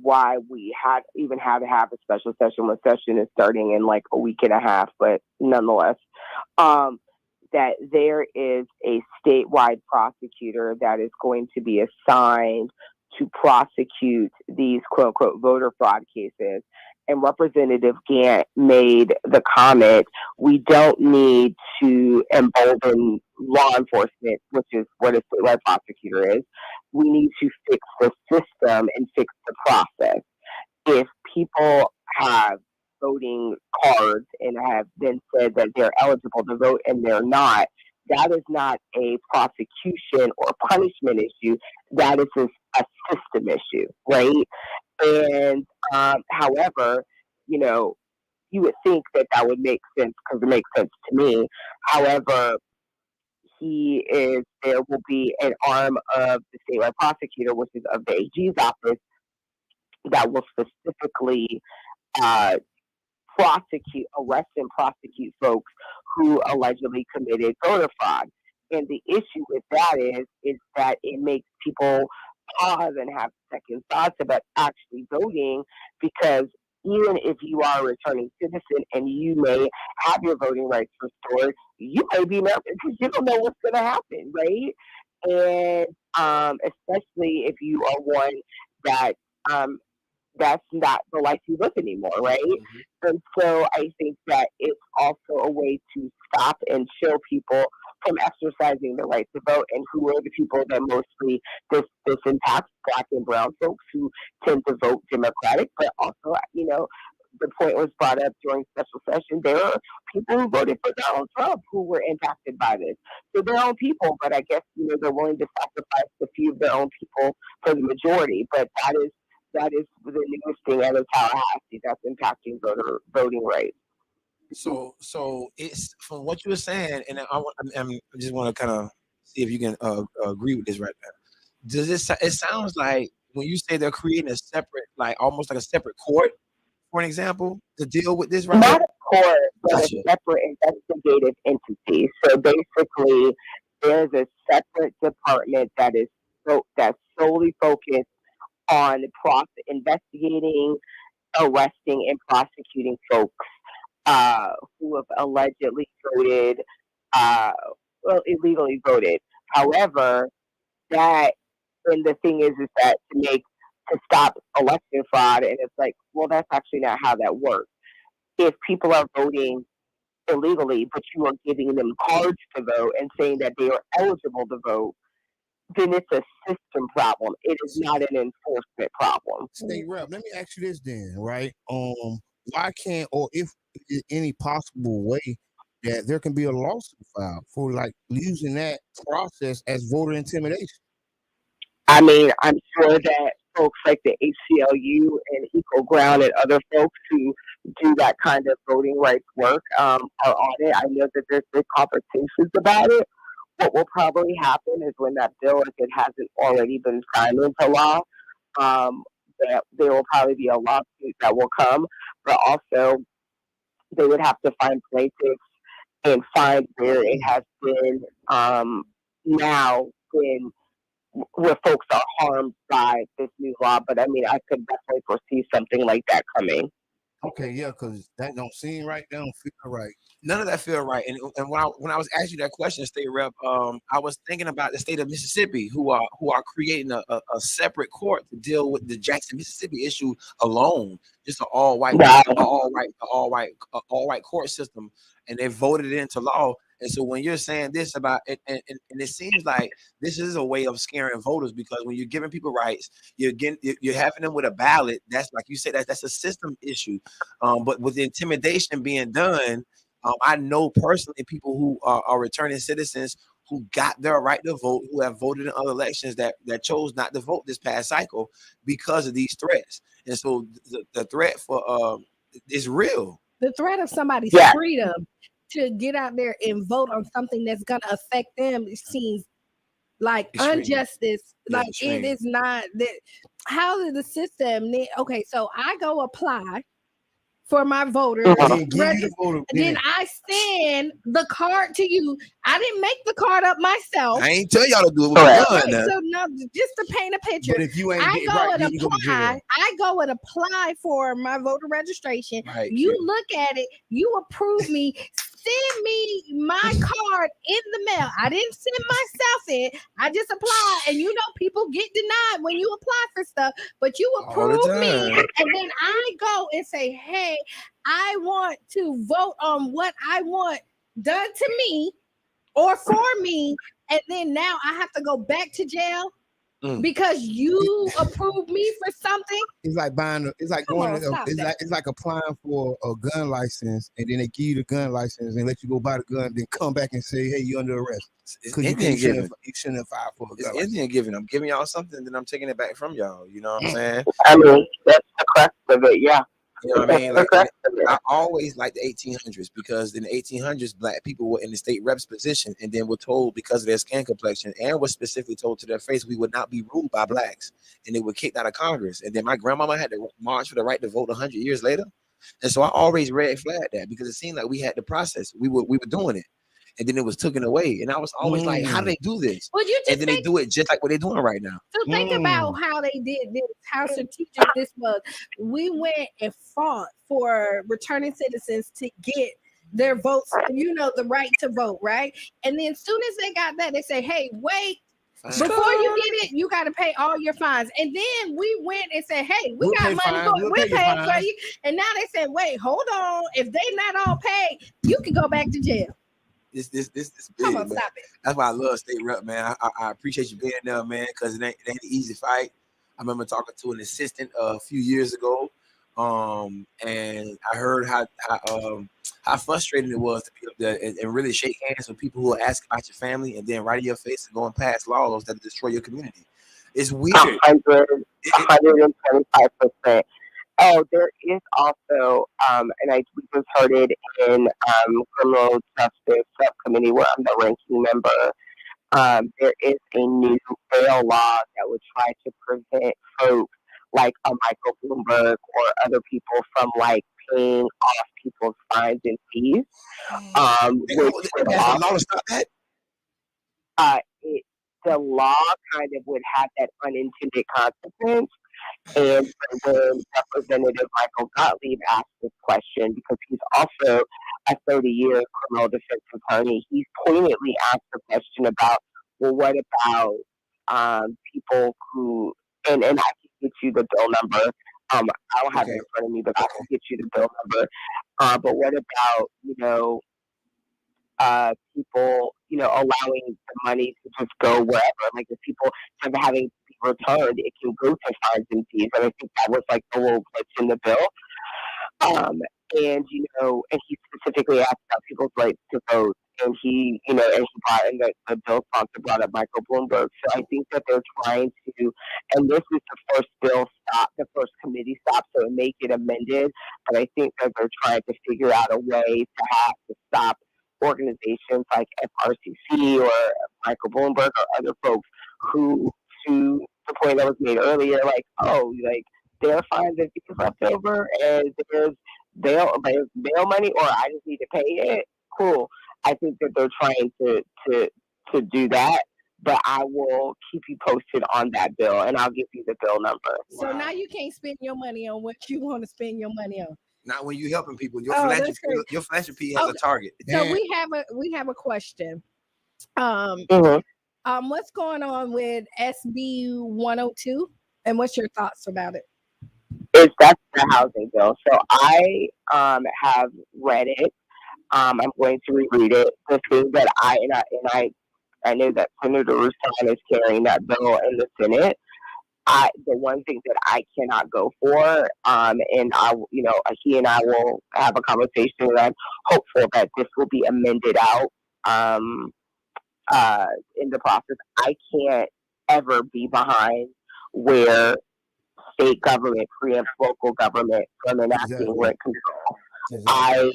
why we had to have a special session when session is starting in like a week and a half, but nonetheless, that there is a statewide prosecutor that is going to be assigned to prosecute these quote unquote voter fraud cases. And Representative Gant made the comment, we don't need to embolden law enforcement, which is what a statewide prosecutor is. We need to fix the system and fix the process. If people have voting cards and have been said that they're eligible to vote and they're not, that is not a prosecution or punishment issue. That is a system issue, right? And however, you would think that would make sense because it makes sense to me. However, there will be an arm of the statewide prosecutor, which is of the AG's office, that will specifically arrest and prosecute folks who allegedly committed voter fraud. And the issue with that is that it makes people pause and have second thoughts about actually voting, because even if you are a returning citizen and you may have your voting rights restored, you may be nervous because you don't know what's going to happen, right? And especially if you are one that that's not the life you live anymore, right? Mm-hmm. And so I think that it's also a way to stop and show people from exercising the right to vote, and who are the people that mostly this impacts, Black and brown folks who tend to vote Democratic, but also, the point was brought up during special session. There are people who voted for Donald Trump who were impacted by this. So their own people, but I guess, they're willing to sacrifice a few of their own people for the majority. But that is the newest thing out of Tallahassee that's impacting voting rights. So it's from what you were saying, and I just want to kind of see if you can agree with this right now. It sounds like when you say they're creating a separate, like almost like a separate court, for an example, to deal with this, right? Not a court, but a separate investigative entity. So basically, there's a separate department that's solely focused on investigating, arresting, and prosecuting folks who have allegedly voted, illegally voted. However, and the thing is that to stop election fraud, and it's like, well, that's actually not how that works. If people are voting illegally, but you are giving them cards to vote and saying that they are eligible to vote, then it's a system problem. It is not an enforcement problem. State rep, let me ask you this then, right? Why can't, or if there's any possible way that there can be a lawsuit filed for like using that process as voter intimidation? I mean, I'm sure that folks like the ACLU and Equal Ground and other folks who do that kind of voting rights work are on it. I know that there's big conversations about it. What will probably happen is when that bill, if it hasn't already been signed into law, that there will probably be a lawsuit that will come, but also they would have to find plaintiffs and find where it has been where folks are harmed by this new law. But I mean, I could definitely foresee something like that coming. Okay, yeah, because that don't seem right. That don't feel right. None of that feel right. And when I was asking you that question, State Rep, I was thinking about the state of Mississippi, who are creating a separate court to deal with the Jackson, Mississippi issue alone. Just an all white court system, and they voted it into law. And so when you're saying this about it, and it seems like this is a way of scaring voters, because when you're giving people rights, you're having them with a ballot. That's like you said, that's a system issue. But with the intimidation being done, I know personally people who are returning citizens who got their right to vote, who have voted in other elections that chose not to vote this past cycle because of these threats. And so the threat for is real. The threat of somebody's freedom to get out there and vote on something that's going to affect them, it seems like injustice. Like it is not that. How is the system? Okay, so I go apply for my voter. Then I send the card to you. I didn't make the card up myself. I ain't tell y'all to do it with a gun. So no, just to paint a picture. But if you ain't I go and apply. I go and apply for my voter registration. Right, you look at it. You approve me. Send me my card in the mail. I didn't send myself in. I just applied. And you know, people get denied when you apply for stuff, but you approve me. And then I go and say, hey, I want to vote on what I want done to me or for me. And then now I have to go back to jail because you approved me for something. It's like buying. It's like it's like applying for a gun license, and then they give you the gun license and let you go buy the gun, then come back and say, "Hey, you're under arrest." Because you shouldn't have filed for a gun. It's Indian giving. I'm giving y'all something, then I'm taking it back from y'all. You know what I'm saying? I mean, that's the crux of it. Yeah. You know what I mean? Like, I always liked the 1800s because in the 1800s, black people were in the state reps position and then were told because of their skin complexion and was specifically told to their face we would not be ruled by blacks, and they were kicked out of Congress. And then my grandmama had to march for the right to vote 100 years later. And so I always red flagged that because it seemed like we had the process. We were doing it. And then it was taken away. And I was always like, how do they do this? Well, and then they do it just like what they're doing right now. So think about how they did this, how strategic this was. We went and fought for returning citizens to get their votes, you know, the right to vote, right? And then as soon as they got that, they say, hey, wait, before you get it, you got to pay all your fines. And then we went and said, hey, we'll got money, we'll pay for you. And now they said, wait, hold on. If they not all paid, you can go back to jail. This big, Come on, man. stop it. That's why I love state rep, man. I appreciate you being there, man, because it ain't an easy fight. I remember talking to an assistant a few years ago, and I heard how frustrating it was to be up there and really shake hands with people who are asking about your family and then right in your face and going past laws that destroy your community. It's weird. 125%. Oh, there is also, and we just heard it in criminal justice subcommittee where I'm the ranking member. There is a new bail law that would try to prevent folks like a Michael Bloomberg or other people from like paying off people's fines and fees. The law to stop that? The law kind of would have that unintended consequence. And when Representative Michael Gottlieb asked this question, because he's also a 30-year criminal defense attorney, he poignantly asked the question about, well, what about people who, and I can get you the bill number. I don't have it in front of me, but I can get you the bill number. But what about, people, allowing the money to just go wherever? Like if people instead of having to be returned, it can go to fines and fees. And I think that was like the little glitch in the bill. And and he specifically asked about people's rights to vote. And he, and he brought in the bill sponsor brought up Michael Bloomberg. So I think that they're trying to, and this is the first bill stop, the first committee stop, so it may get amended. But I think that they're trying to figure out a way to stop organizations like FRCC or Michael Bloomberg or other folks who, to the point that was made earlier, like, there are fines that people left over and there's bail money, or I just need to pay it. Cool. I think that they're trying to do that, but I will keep you posted on that bill, and I'll give you the bill number. So now you can't spend your money on what you want to spend your money on. Not when you're helping people. Your philanthropy has a target. So we have a question. What's going on with SB 102, and what's your thoughts about it? That's the housing bill. So I have read it. I'm going to reread it. The thing that I know that Senator Ruslan is carrying that bill in the Senate. The one thing that I cannot go for, and he and I will have a conversation, and I'm hopeful that this will be amended out in the process. I can't ever be behind where state government preempts local government from enacting rent control. I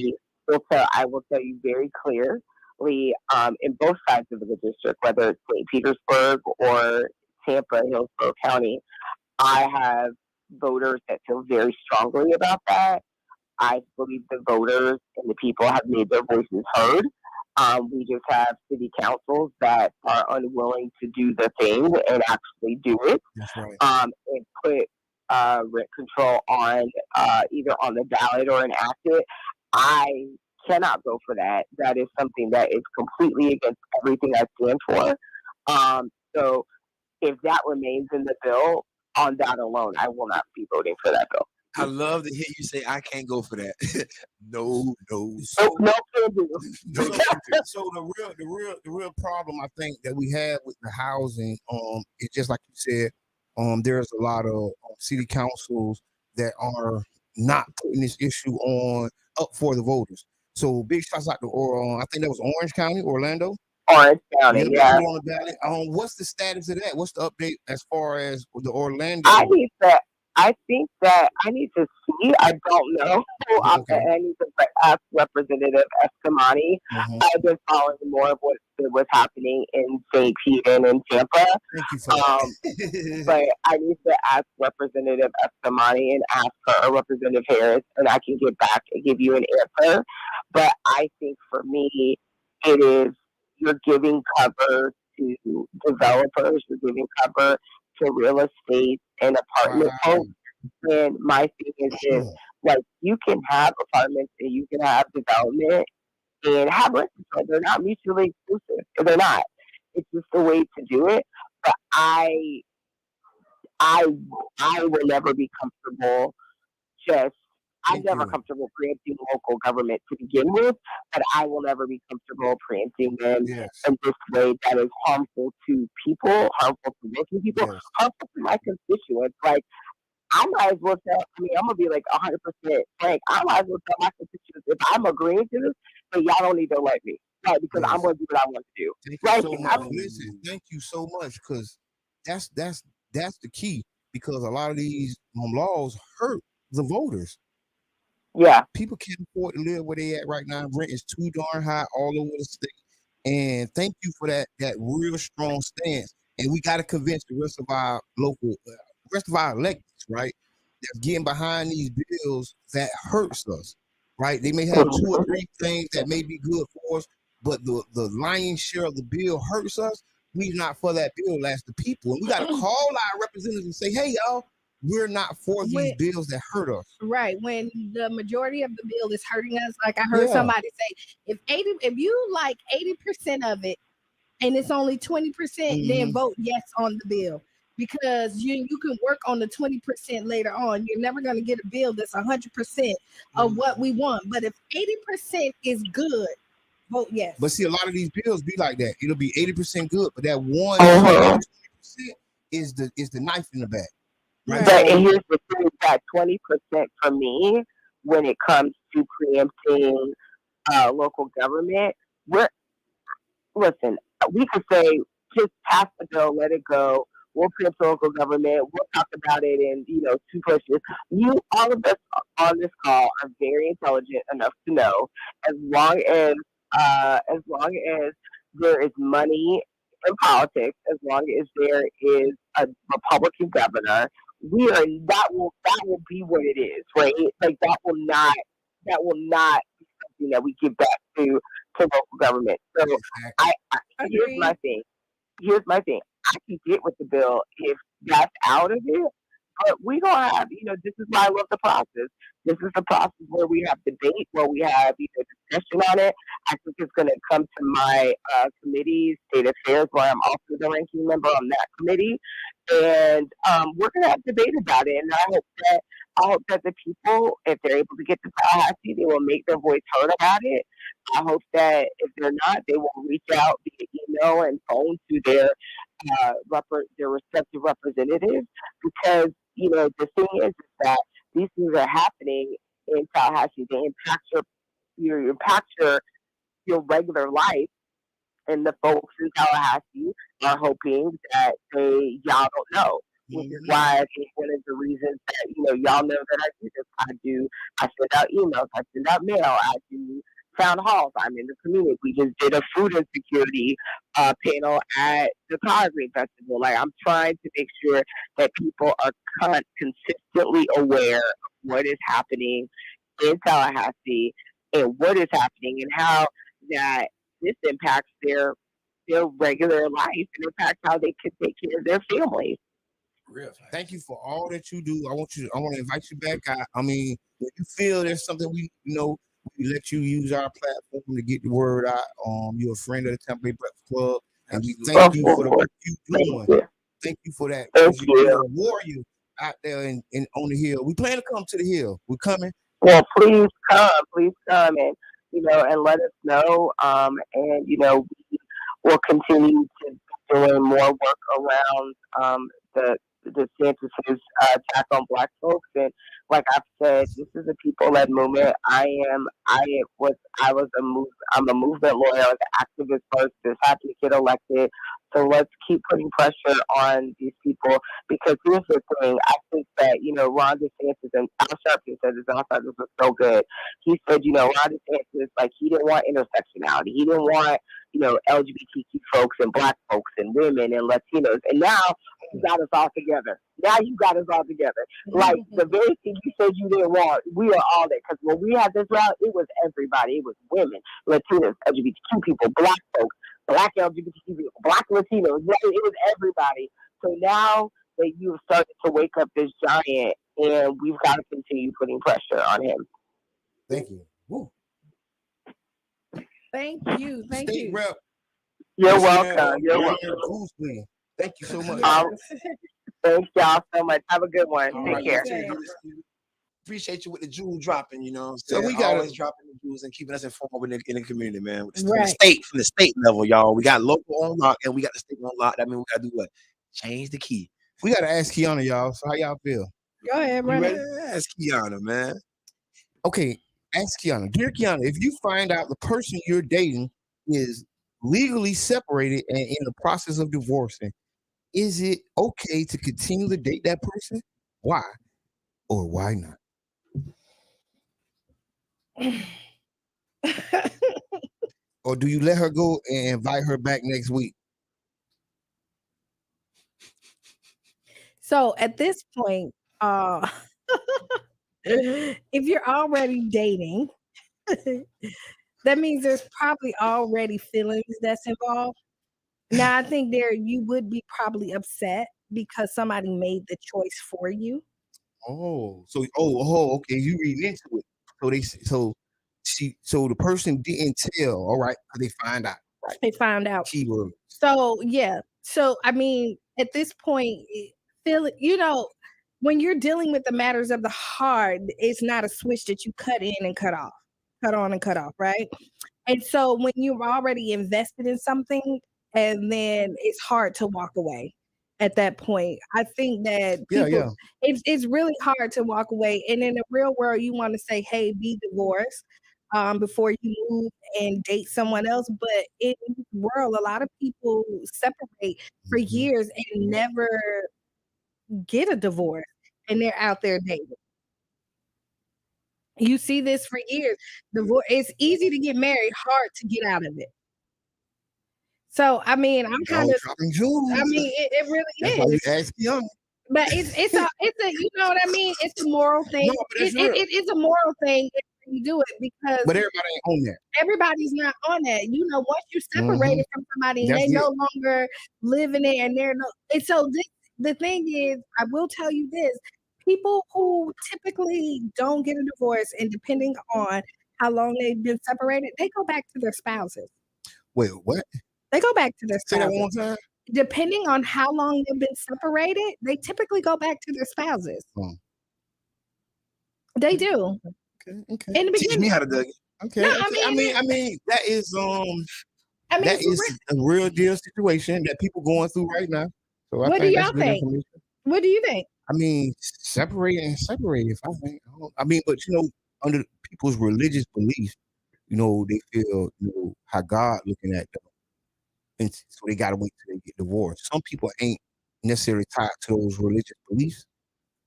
will tell you very clearly, in both sides of the district, whether it's St. Petersburg or Tampa, Hillsborough County, I have voters that feel very strongly about that. I believe the voters and the people have made their voices heard. We just have city councils that are unwilling to do the thing and actually do it. That's right. And put rent control on either on the ballot or enact it. I cannot go for that. That is something that is completely against everything I stand for. So if that remains in the bill, on that alone, I will not be voting for that bill. I love to hear you say I can't go for that. no. So, no can do. So the real problem I think that we have with the housing, is just like you said, there's a lot of city councils that are not putting this issue up for the voters. So big shouts out to I think that was Orange County, Orlando. Orange County, yeah. On the ballot. What's the status of that? What's the update as far as the Orlando? I think that I need to see. I don't know. Okay. I need to ask Representative Escamani. I've been following more of what's happening in St. Pete and in Tampa. Thank you for that. But I need to ask Representative Escamani and ask her, or Representative Harris, and I can get back and give you an answer. But I think for me, it is you're giving cover to developers, you're giving cover to real estate and apartment homes. And my thing is this, like, you can have apartments and you can have development and have rent control. They're not mutually exclusive. They're not. It's just a way to do it. But I will never be comfortable I'm never comfortable preempting local government to begin with, but I will never be comfortable preempting them in this way that is harmful to people, harmful to working people, harmful to my constituents. Like, I might as well tell, I'm going to be like 100% frank. I might as well tell my constituents, if I'm agreeing to this, then y'all don't need to let me. Right, because I'm going to do what I want to do. Thank you so much. Listen, thank you so much, because that's the key, because a lot of these laws hurt the voters. Yeah. People can't afford to live where they at right now. Rent is too darn high all over the state. And thank you for that real strong stance. And we got to convince the rest of our electeds, right, that's getting behind these bills that hurts us, right? They may have 2 or 3 things that may be good for us, but the lion's share of the bill hurts us. We're not for that bill as the people. And we got to call our representatives and say, hey, y'all, we're not for these bills that hurt us. Right. When the majority of the bill is hurting us, like I heard somebody say, if you like 80% of it and it's only 20%, then vote yes on the bill. Because you can work on the 20% later on. You're never going to get a bill that's 100% of what we want. But if 80% is good, vote yes. But see, a lot of these bills be like that. It'll be 80% good, but that 20% is the knife in the back. Right. But here's the thing, that 20% for me, when it comes to preempting local government, listen, we could say, just pass the bill, let it go. We'll preempt local government. We'll talk about it in, 2 places. All of us on this call are very intelligent enough to know, as long as there is money in politics, as long as there is a Republican governor, that will be what it is, right? Like, that will not be something that we give back to local government. So here's my thing. I can get with the bill if that's out of it, but we don't have, this is why I love the process. This is the process where we have debate, where we have discussion on it. I think it's going to come to my committee, State Affairs, where I'm also the ranking member on that committee, and we're going to have debate about it. And I hope that the people, if they're able to get to Tallahassee, they will make their voice heard about it. I hope that if they're not, they will reach out via email and phone to their respective representatives, because the thing is that these things are happening in Tallahassee. They impact your regular life, and the folks in Tallahassee are hoping that y'all don't know. Which is why I think one of the reasons that y'all know that I do this. I send out emails, I send out mail, I do town halls. I'm in the community. We just did a food insecurity panel at the Collard Green Festival. Like, I'm trying to make sure that people are consistently aware of what is happening in Tallahassee and what is happening and how that this impacts their regular life and impacts how they can take care of their families. Thank you for all that you do. I want to invite you back. I mean, if you feel there's something we let you use our platform to get the word out. You're a friend of the Tampa Bay Breakfast Club, and we thank you for the work you doing. Thank you for that. You're a warrior out there on the hill. We plan to come to the hill. We're coming. Well, please come, and and let us know. And we will continue to doing more work around the DeSantis' attack on Black folks. And like I've said, this is a people-led movement. I'm a movement lawyer, like an activist first. Just happy to get elected. So let's keep putting pressure on these people, because here's the thing. I think that, Ron DeSantis, and Al Sharpton said this, and I thought this was so good. He said, Ron DeSantis, like, he didn't want intersectionality. He didn't want, LGBTQ folks and Black folks and women and Latinos. And now you got us all together. Like, the very thing you said you didn't want, we are all there. Because when we had this route, it was everybody. It was women, Latinos, LGBTQ people, Black folks, Black LGBTQ people, Black Latinos. It was everybody. So now that you've started to wake up this giant, and we've got to continue putting pressure on him. Thank you. Woo. Thank you. Rep. You're welcome. You're welcome. Thank you so much. Thanks y'all so much. Have a good one. Take care. Appreciate you with the jewel dropping, So we got always dropping the jewels and keeping us informed in the community, man. From the state level, y'all. We got local on lock and we got the state on lock. That means we gotta do what? Change the key. We gotta ask Qiana, y'all. So how y'all feel? Go ahead, man. Ask Qiana, man. Okay, ask Qiana. Dear Qiana, if you find out the person you're dating is legally separated and in the process of divorcing, is it okay to continue to date that person? Why? Or why not? Or do you let her go and invite her back next week? So at this point, if you're already dating, that means there's probably already feelings that's involved. Now, I think you would be probably upset because somebody made the choice for you. Okay. You read into it. So the person didn't tell. All right, they find out. Right. They found out. Keyword. So yeah. So I mean, at this point, when you're dealing with the matters of the heart, it's not a switch that you cut in and cut off, cut on and cut off, right? And so when you're already invested in something, and then it's hard to walk away at that point. I think that it's really hard to walk away. And in the real world, you want to say, hey, be divorced before you move and date someone else. But in this world, a lot of people separate for years and never get a divorce, and they're out there dating. You see this for years. Divorce, it's easy to get married, hard to get out of it. So I mean, I'm kind of dropping jewels. I mean, it really That's is. why you ask Qiana. But it's a you know what I mean? It's a moral thing. No, but it's a moral thing if you do it, because but everybody ain't on that. Everybody's not on that. Once you're separated from somebody and they no longer live in it, and and so the thing is, I will tell you this: people who typically don't get a divorce, and depending on how long they've been separated, they go back to their spouses. Wait, what? They go back to their spouses. Say that one more time. Depending on how long they've been separated, they typically go back to their spouses. They do. Okay. In the beginning, teach me how to do it. Okay. No, I mean that is that is a real deal situation that people going through right now. So what do y'all think? What do you think? I mean, separate. If I think, but under people's religious beliefs, they feel how God looking at them. And so they gotta wait till they get divorced. Some people ain't necessarily tied to those religious beliefs,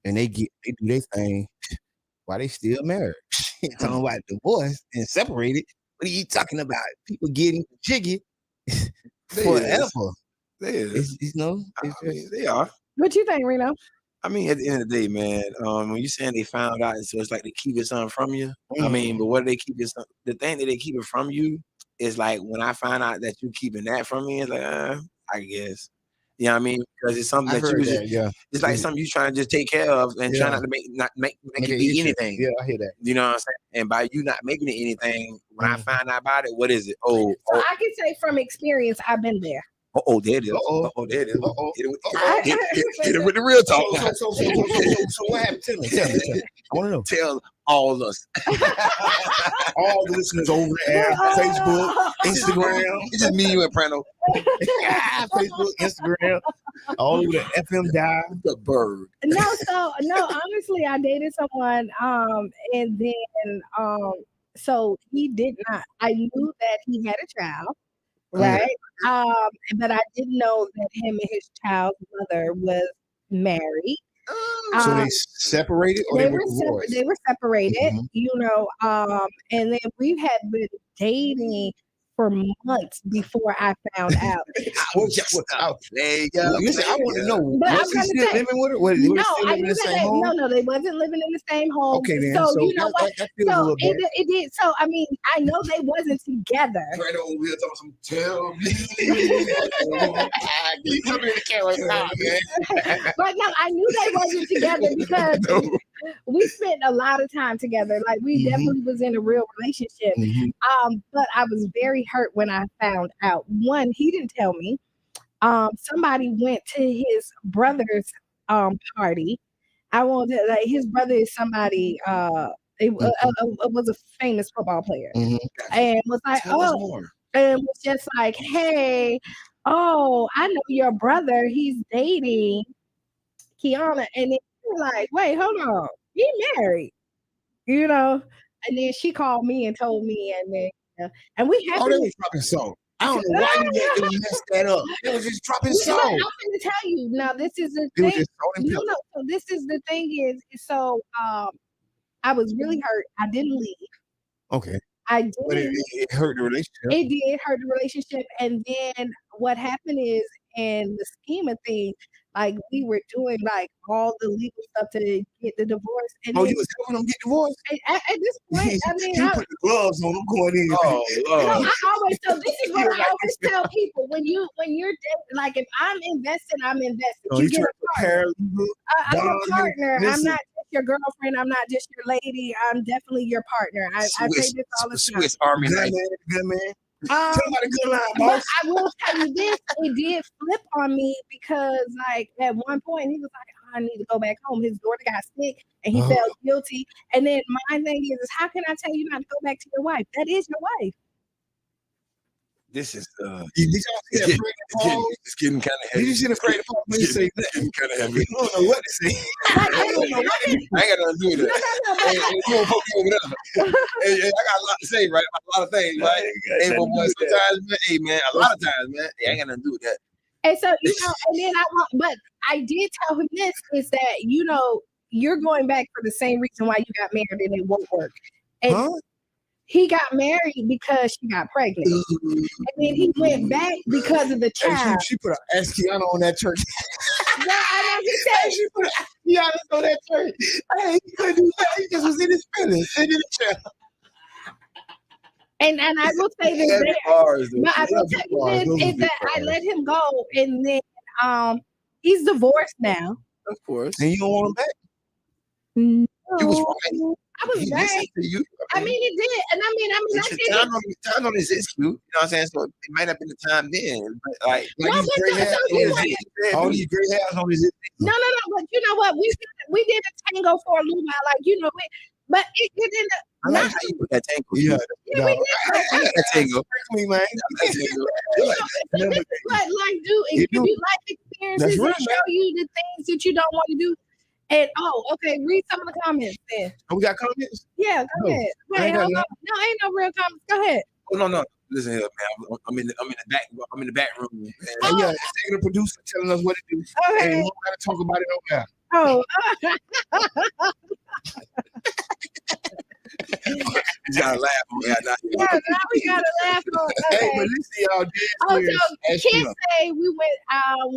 and they do their thing while they still married. Talking about divorce and separated. What are you talking about? People getting jiggy forever. They are. They are. What you think, Reno? I mean, at the end of the day, man, when you're saying they found out, so it's like they keep it something from you. I mean, but what do they keep it? The thing that they keep it from you is like when I find out that you keeping that from me, it's like, I guess. You know what I mean? Because it's something that you was it's like something you trying to just take care of and try not to make it be anything. Yeah, I hear that. You know what I'm saying? And by you not making it anything, when I find out about it, what is it? So I can say from experience, I've been there. There it is. There it is. Hit it with the real talk. So what happened? Tell me. I want to know. Tell all of us. All the listeners over there, Facebook, Instagram. It's just me, you, and Prano. Facebook, Instagram, all over the FM dial. The bird. No, honestly, I dated someone, and then, so he did not. I knew that he had a child. Right. But I didn't know that him and his child's mother was married. So they separated or they were divorced? They were separated, and then we had been dating for months before I found out. Listen, I want to know. Was he still living with her? Was No, still living in the same home? No, they wasn't living in the same home. Okay, then. So you know that, what? So it did. So I mean, I know they wasn't together. Right over here talking some tell me. You come in the camera now, man. But no, I knew they wasn't together because we spent a lot of time together. Like we definitely was in a real relationship. But I was very hurt when I found out. One, he didn't tell me. Somebody went to his brother's party. I won't tell, like his brother is somebody it was a famous football player. And was like, and was just like, hey, I know your brother, he's dating Qiana. And then you're like, wait, hold on, he married, and then she called me and told me, and then and we had they was dropping salt. I don't know why you messed that up. It was just dropping salt. I'm going to tell you now. This is the thing. No. So this is the thing is so I was really hurt. I didn't leave. Okay. I did. But it hurt the relationship. It did hurt the relationship, and then what happened is, in the scheme of things, like we were doing like all the legal stuff to get the divorce. And you was helping them get divorced? At this point, I mean, you put the gloves on them going in. No, I always tell. This is what I always tell people: when you're dating, like if I'm invested, I'm invested. You get a partner. I'm a partner. I'm not just your girlfriend. I'm not just your lady. I'm definitely your partner. I say this all the time. Swiss Army good man. Tell about a good line, boss. But I will tell you this: it did flip on me because, like, at one point he was like, "I need to go back home." His daughter got sick, and he felt guilty. And then my thing is, how can I tell you not to go back to your wife? That is your wife. This is did y'all see that it's getting kind of heavy. Did you see the afraid of when you say that? Getting kind of heavy. I don't know what to say. I ain't got nothing to do with that. You don't poke me over there. I got a lot to say, right? A lot of things, right? Hey, but sometimes, man, a lot of times, man, I ain't got nothing to do with that. And so, and then but I did tell him this is that, you're going back for the same reason why you got married and it won't work. And he got married because she got pregnant. And then he went back because of the child. She put an Qiana on that church. No, I know she put an Qiana on that church. Hey, he couldn't do that. He just was in his feelings. In the child. And I will say this, but I will tell you this is that I let him go, and then he's divorced now. Of course. And you don't want him back? No. You was right. I was right. I mean, it did, and I mean, time don't exist, you know what I'm saying? So it might have been the time then, but like these gray hairs, all these gray hairs on his. No, but you know what? We did a tango for a little while, but it didn't. I like how you put that tango. Yeah, we did. I like that tango. Me, man. But like, dude, give you life experiences and show you the things that you don't want to do. And okay, read some of the comments then. Oh, we got comments? Yeah, go ahead. Wait, hold on. No, ain't no real comments. Go ahead. Oh no. Listen here, man. I'm in the back room. Man. Oh. Yeah, it's the producer telling us what to do. Okay. And we gotta talk about it over there. You gotta laugh on that. Yeah, now we gotta laugh on. Okay. Hey, but listen, y'all did. Oh, so kids say we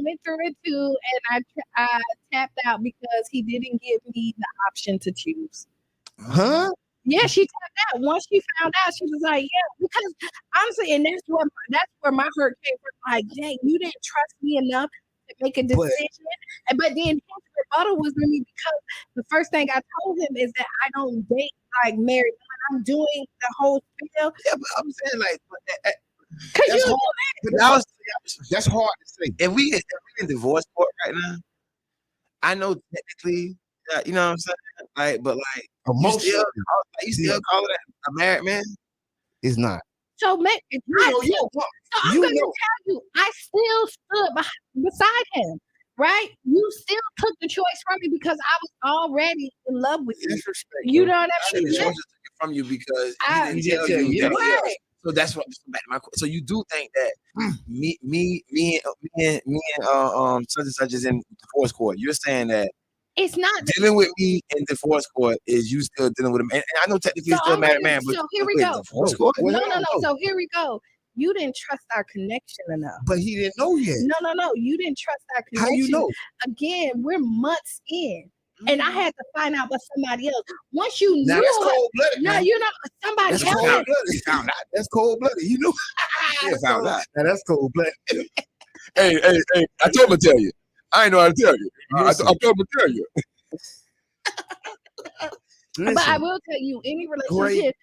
went through it too, and I tapped out because he didn't give me the option to choose. Huh? Yeah, she tapped out. Once she found out, she was like, "Yeah," because honestly, and that's where my hurt came from. Like, dang, you didn't trust me enough to make a decision. But then his rebuttal was with me because the first thing I told him is that I don't date like married women. I'm doing the whole spiel. Yeah, but I'm saying like, That's hard. But that's hard to say. If we in divorce court right now, I know technically, you know what I'm saying. Like, but like, you still call it a married man? It's not. So, I'm going to tell you, I still stood beside him. Right? You still took the choice from me because I was already in love with you. You know what I mean? The choice took it from you because he didn't tell you. Right. So that's what. So you do think that me and such and such is in divorce court? You're saying that it's not dealing with me in divorce court is you still dealing with him? And I know technically you're still a married man, but so here we go. Divorce court? No. So here we go. You didn't trust our connection enough. But he didn't know yet. No. You didn't trust our connection. How you know? Again, we're months in. And I had to find out about somebody else. Once you knew that's cold-blooded. No, you know, somebody that's else. Cold-blooded. Found out. That's cold-blooded. You knew. Yeah, found out. Now that's cold-blooded. Hey, I told him to tell you. I ain't know how to tell you. I told him to tell you. But I will tell you, any relationship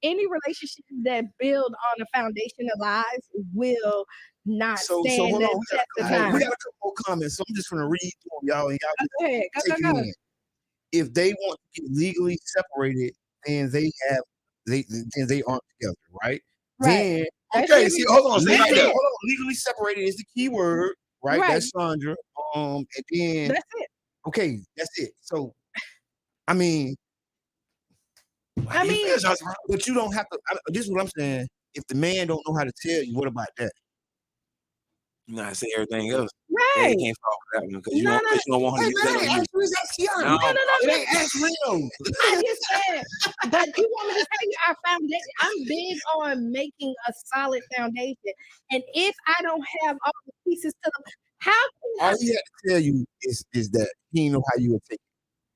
any relationship that build on a foundation of lies will not stand the test of time. We got a couple more comments, so I'm just going to read through them, y'all, and y'all go ahead. Go. If they want to get legally separated, then they aren't together, right? Right. Then hold on. Legally separated is the key word, right? That's Sandra. And then that's it. Okay, that's it. So, I mean, but you don't have to. This is what I'm saying. If the man don't know how to tell you, what about that? You know, I say everything else. Right. They can't fall for that one because you don't want her to use that on you. No. It ain't as real. I just said, but you want me to tell you our foundation? I'm big on making a solid foundation, and if I don't have all the pieces to them, how can all he had to tell you is that he didn't know how you would take it.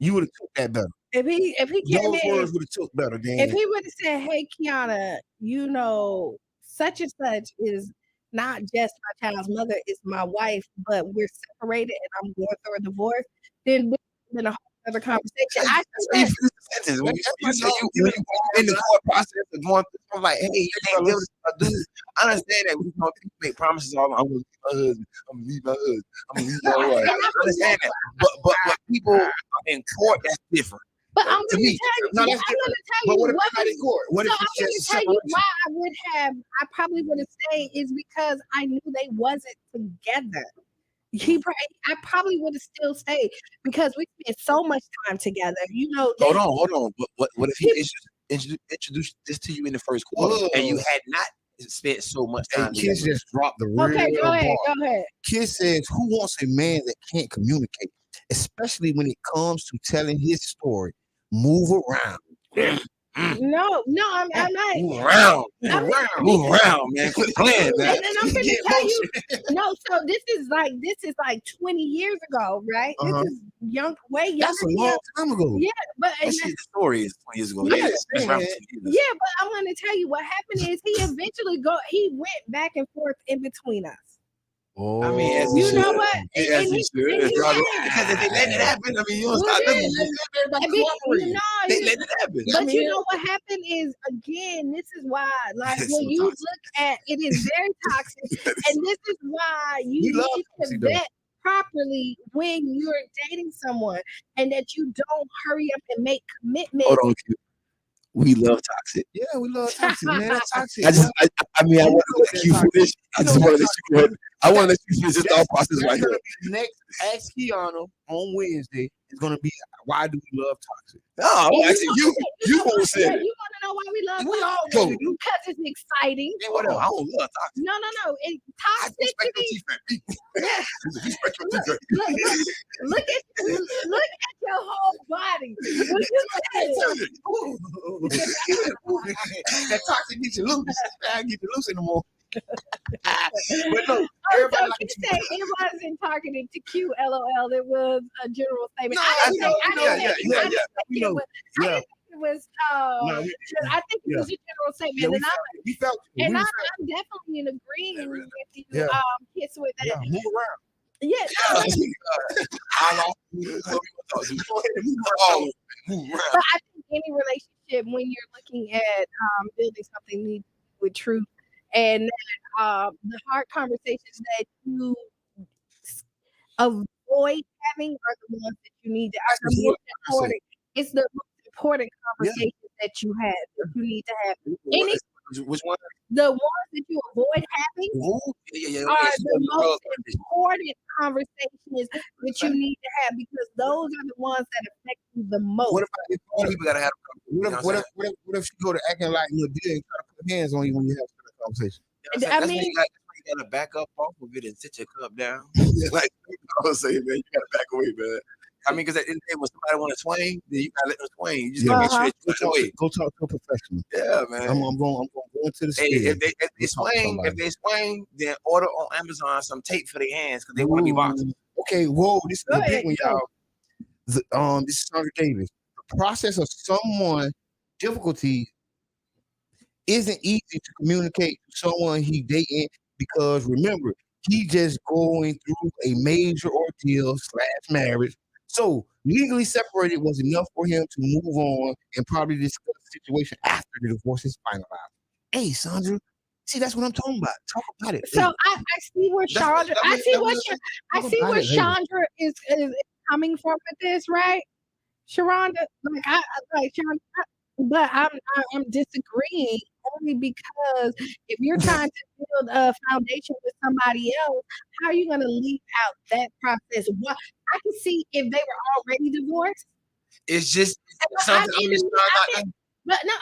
You would have took that better. If he came those in, words would have took better. Than if he would have said, "Hey, Qiana, you know, such and such is not just my child's mother, it's my wife, but we're separated and I'm going through a divorce," then we've been a whole other conversation. I you in the court process of going through, I'm like, hey, you ain't able to do this. I understand that we don't make promises all. I'm gonna leave my husband. I'm gonna leave my wife. I understand that, but people in court, that's different. But I'm going to tell you. What if they're not in court? What if it's just tell you why I probably would have stayed is because I knew they wasn't together. I probably would have still stayed because we spent so much time together. You know. Hold on. What if he introduced this to you in the first quarter and you had not spent so much time? Kiss just dropped the real Okay, go ahead. Kiss says, "Who wants a man that can't communicate, especially when it comes to telling his story? Move around." No, I'm not. Move around, man. Quit playing, man. And I'm going to tell you. No, so this is like 20 years ago, right? This is way younger. That's a long time ago. Yeah, but the story is 20 years ago. Yeah, but I'm going to tell you what happened is he eventually went back and forth in between us. Oh, I mean, you know what? Because if they let it happen, I mean, you don't stop looking. They let it happen. But you know what happened is, again, this is why, like, when you look at it is very toxic, and this is why you need to vet properly when you're dating someone, and that you don't hurry up and make commitments. Hold on. We love toxic. Yeah, we love toxic, man. That's toxic. I want to let you finish. I just want to let you finish. I want to let you finish this thought process right here. Next, Ask Qiana on Wednesday is going to be, why do we love toxic? No, I'm asking you. You won't say it. You want to know why we love toxic? All because it's exciting. I don't love toxic. No. Toxicity. Look at your whole body. That toxic gets you loose. I get you loose in the morning. But no, everybody so you say it wasn't targeted to Q, LOL. It was a general statement. I think it was. I think it was a general statement, and I'm definitely in agreement with you. Kiss with that. Yeah, move around. Yeah, but I think any relationship, when you're looking at building something, needs with truth, and the hard conversations that you avoid having are the ones that you need to. It's the most important conversations that you have that you need to have. Which one? The ones that you avoid having are the most important conversations that you need to have, because those are the ones that affect you the most. What about people gotta have? What if she go to acting like no deal and try to put hands on you when you have a conversation? I mean, you gotta back up off of it and sit your cup down. Like I was saying, man, you gotta back away, man. I mean, because at the end of the day, when somebody want to swing, then you gotta let them swing. You just gotta make sure it's away. Go talk to a professional. Yeah, man. I'm going into the stage. If they swing, then order on Amazon some tape for their hands because they want to be boxing. Okay, whoa, this is a big one, y'all. This is Sandra Davis. The process of someone difficulty isn't easy to communicate to someone he dating, because remember, he just going through a major ordeal / marriage. So legally separated was enough for him to move on and probably discuss the situation after the divorce is finalized. Hey, Sandra, see, that's what I'm talking about. Talk about it. So I see where Chandra. I see where Chandra is coming from with this, right? Sharonda, but I'm disagreeing only because if you're trying to build a foundation with somebody else, how are you going to leave out that process? What I can see if they were already divorced. It's just something. But no,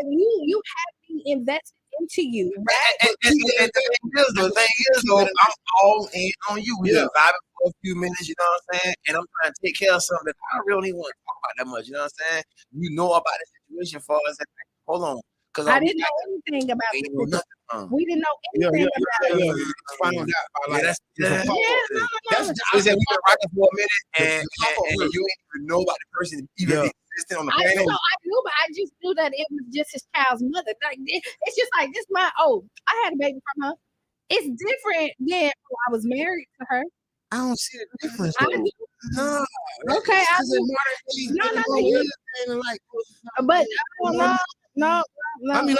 you have me invested into you, right? And the thing is, though, I'm all in on you. We've been vibing for a few minutes, you know what I'm saying? And I'm trying to take care of something that I really don't want to talk about that much, you know what I'm saying? You know about the situation for us. Hold on. Because I didn't know anything about it. We didn't know anything about it. Found out about that's we've been rocking for a minute, and you ain't even know about the person even existing on the planet. I knew, but I just knew that it was just his child's mother. Like, it's just like this. I had a baby from her. It's different than I was married to her. I don't see the difference. No. Okay. No. I mean,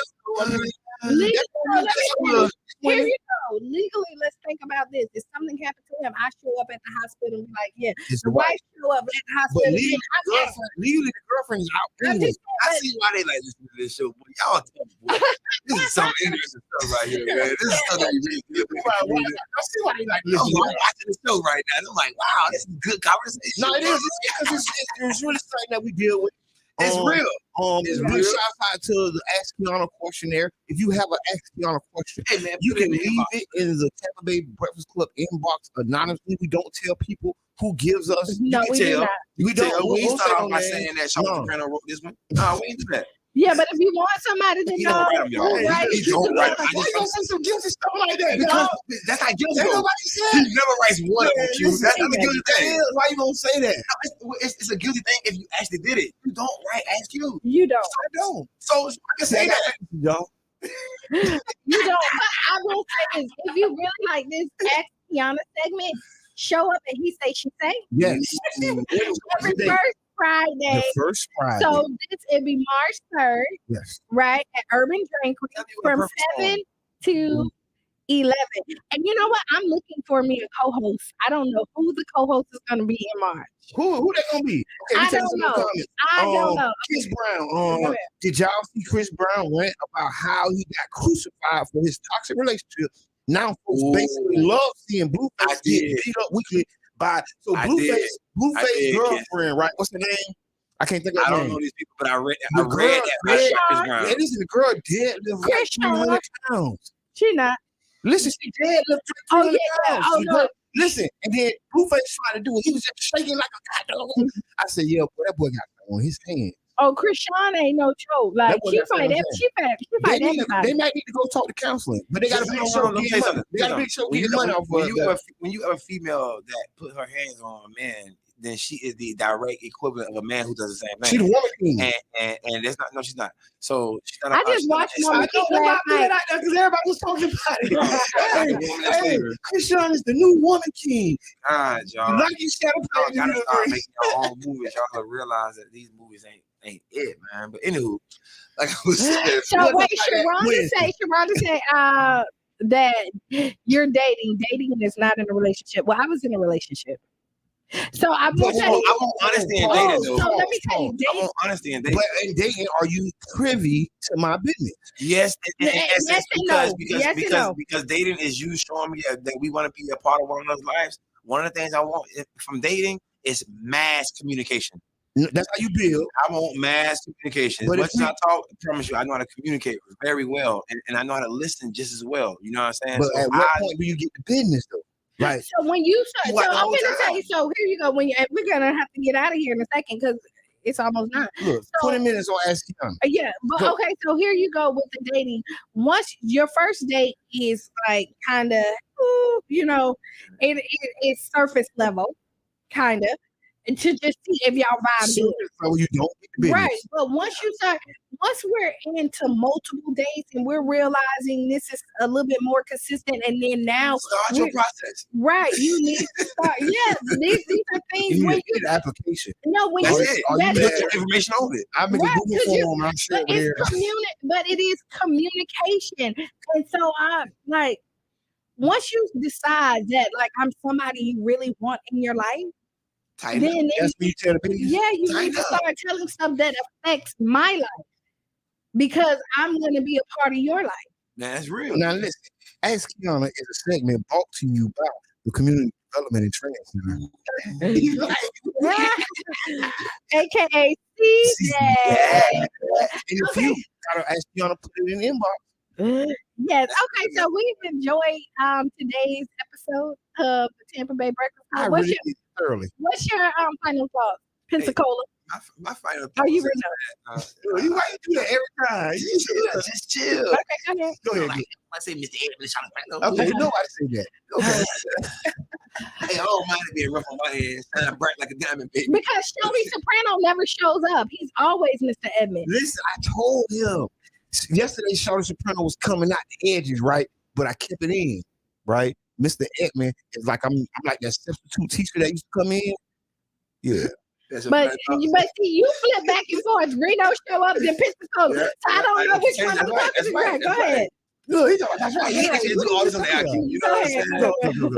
here you go. Legally, let's think about this. If something happened to him, I show up at the hospital and be like, yeah. The wife show up at the hospital. Legally, the girlfriend is out. I see why they like listening to this show. Boy, y'all tell me, boy. This is some interesting stuff right here, man. This is stuff that you really I see why they like listening. I'm watching the show right now. And I'm like, wow, this is good conversation. No, it is. It's really something that we deal with. It's real. It's real. Shout out to the Ask Qiana questionnaire. If you have an Ask Qiana question, hey man, you can leave it in the Tampa Bay Breakfast Club inbox anonymously. We don't tell people who gives us. No, we do not. We don't. We start off by saying that Sean Soprano wrote this one. No, we ain't do that. Yeah, but if you want somebody to know, right? He don't write. I just don't say some guilty stuff like that. Because that's not guilty. Nobody said. He never writes one of you. That's not a guilty thing. Why you gonna say that? It's a guilty thing if you actually did it. You don't write Ask You. You don't. I don't. So I can say that. Y'all. You don't. But I will say this: if you really like this Ask Qiana segment, show up and he say, she say. Yes. Every first Friday. The first Friday. So it'd be March 3rd. Yes. Right at Urban Drink from 7 to 11. And you know what? I'm looking for me a co-host. I don't know who the co-host is going to be in March. Who they gonna be? Okay, I don't know. I don't know. Chris Brown. Did y'all see Chris Brown rant about how he got crucified for his toxic relationship? Now folks basically love seeing Blueface get beat up weekly by Blueface girlfriend, right? What's the name? I can't think of her name. I don't know these people, but I read that about Chris Brown. Yeah, this is the girl deadlift 300 pounds. She not. Listen, she deadlift 300 pounds. Oh, no. Listen, and then Blueface tried to do it. He was just shaking like a goddamn. I said, yeah, boy, that boy got on his hands. Oh, Qiana ain't no joke. Like she fight everybody. They might need to go talk to counseling, but they got to make sure getting money. They got to make sure getting money off. When you have a female that put her hands on a man, then she is the direct equivalent of a man who does the same thing. She's the woman, and that's not. No, she's not. So she's not. I just watched Woman King last night because everybody was talking about it. Hey, Qiana is the new Woman King. God, y'all. Like you said, y'all gotta start making your own movies. Y'all gotta realize that these movies ain't it, man. But anywho, like I was saying. So wait, Sharonda say that you're dating. Dating is not in a relationship. Well, I was in a relationship. So I will tell you. I want honesty in dating, though. So let me tell you, I want honesty in dating. But in dating, are you privy to my business? Yes, yes, because dating is you showing me that we want to be a part of one another's lives. One of the things I want from dating is mass communication. That's how you build. I want mass communication. As much as I talk, I promise you, I know how to communicate very well, and I know how to listen just as well. You know what I'm saying? But at what point do you get the business, though? Right. So when you I'm going to tell you. So here you go. And we're gonna have to get out of here in a second because it's almost 9. Look, 20 minutes on Ask Qiana. Yeah, but okay. So here you go with the dating. Once your first date is like kind of, it's surface level, kind of. And to just see if y'all vibe. So you don't get the business. Right. But once we're into multiple dates and we're realizing this is a little bit more consistent, and then now start your process. Right. You need to start. Yes, these are things you when need you an application. No, when that's you it. You put your information on it. I make a Google form. I'm sure but it is communication. And so I'm like, once you decide that like I'm somebody you really want in your life. Then that's me telling the business. Yeah, you need to start telling stuff that affects my life because I'm going to be a part of your life. That's real. Now listen, Ask Qiana is a segment brought to you by the Community Development and Training Center, aka CJ. And if you gotta Ask Qiana, put it in the inbox. Yes. Okay. So we've enjoyed today's episode of the Tampa Bay Breakfast Club. What's your final thought, Pensacola? My final thought. Oh, you were you might do that every time. Just chill. Okay, go ahead. I say Mr. Edmonds trying to fight. Okay, nobody say that. Okay. Hey, I don't mind it being rough on my head, shining bright like a diamond, baby. Because Tony Soprano never shows up. He's always Mr. Edmonds. Listen, I told him yesterday. Shawty Soprano was coming out the edges, right? But I kept it in, right? Mr. Edmond is like I'm like that substitute teacher that used to come in. Yeah. But see, you flip back and forth. Reno show up, then Pensacola. So I don't know which one I'm talking about. Go ahead. No, that's right. He can do all this on the IQ. You know what I'm saying?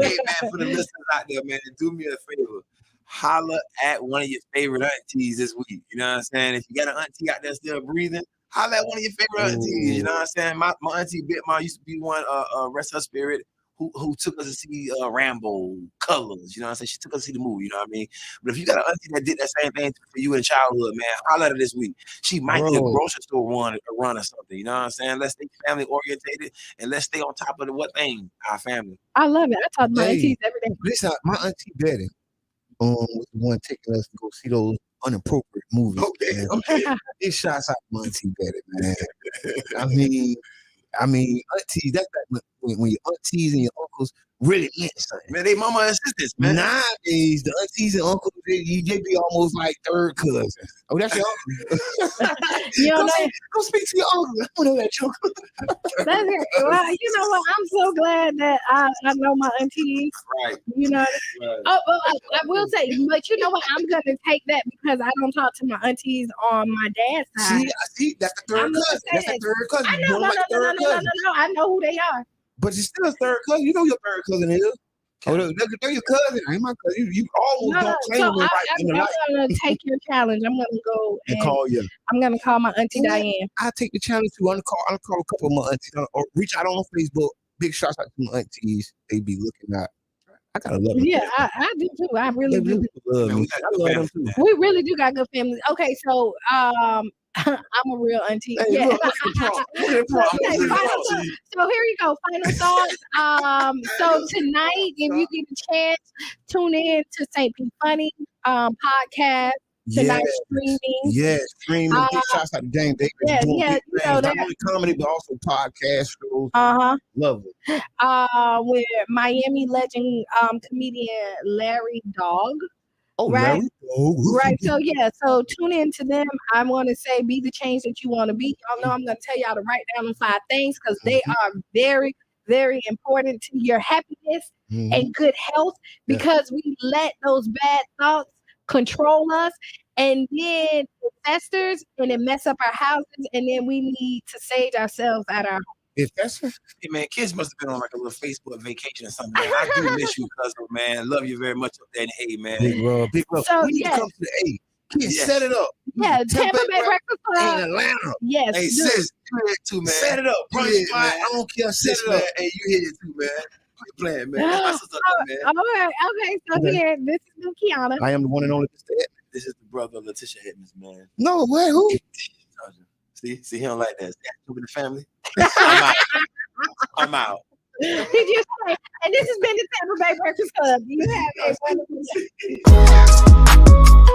Hey, man, for the listeners out there, man, do me a favor. Holla at one of your favorite aunties this week. You know what I'm saying? If you got an auntie out there still breathing, holla at one of your favorite aunties. You know what I'm saying? My auntie Bit Ma used to be one, rest her spirit, who took us to see Rambo Colors. You know what I'm saying? She took us to see the movie. You know what I mean? But if you got an auntie that did that same thing for you in childhood, man, holla at her this week. She might need a grocery store run or something. You know what I'm saying? Let's stay family orientated and let's stay on top of what thing? Our family. I love it. I talk to my aunties every day. Listen, my auntie Betty was the one taking us to go see those inappropriate movies. Okay. It shots out my auntie Betty, man. I mean, aunties, that's like when your aunties and your uncles really meant something. Man, they mama and sisters, man. Nowadays, the aunties and uncles, they be almost like third cousins. Oh, that's your uncle. Go speak to your uncle. I don't know that your uncle. That's it. Well, you know what? I'm so glad that I know my aunties. Right. You know. Right. I will say, but you know what? I'm going to take that because I don't talk to my aunties on my dad's side. See, that's the third cousin. That's the third cousin. I know, no. I know who they are. But you're still a third cousin. You know your third cousin is. Oh, they're your cousin. Ain't my cousin. You almost don't claim them right in the life. I'm going to take your challenge. I'm going to go and call you. I'm going to call my auntie Diane. I take the challenge too. I'll call a couple of my aunties or reach out on Facebook. Big shots out to my aunties. They be looking at. I gotta love them. Yeah, I do too. I really do. Love me. I love them too. We really do got good families. Okay, so I'm a real auntie. Hey, yeah. Look, So here you go. Final thoughts. So tonight, if you get a chance, tune in to St. P Funny podcast tonight streaming. Yeah, streaming. Big shots out to James Davis. Doing big things, not only comedy, but also podcast shows. Love it. With Miami legend comedian Larry Dog. Oh, right? Larry Dog. Right. So so tune in to them. I want to say be the change that you want to be. Y'all know I'm gonna tell y'all to write down the 5 things because they are very, very important to your happiness and good health, because we let those bad thoughts control us, and then it festers and it mess up our houses, and then we need to sage ourselves at our home. Hey man, kids must have been on like a little Facebook vacation or something. Man. I do miss you, cousin, man. Love you very much up there in the A, man. Big love. So, we need to come to the A. Kids, set it up. Yeah, Tampa Bay Breakfast Club. In Atlanta. Yes. Hey, sis, you hit too, man. Set it up. You hit, man. I don't care. Set it up. Hey, you hit it too, man. Quit playing, man. That's my sister, man. All right. Okay. So here, this is Qiana. I am the one and only Mr. Edmonds. This is the brother of Letitia Edmonds, man. No, wait, who? See, he don't like that. In the family. I'm out. Did you say? And this has been the Tampa Bay Breakfast Club. You have a wonderful day.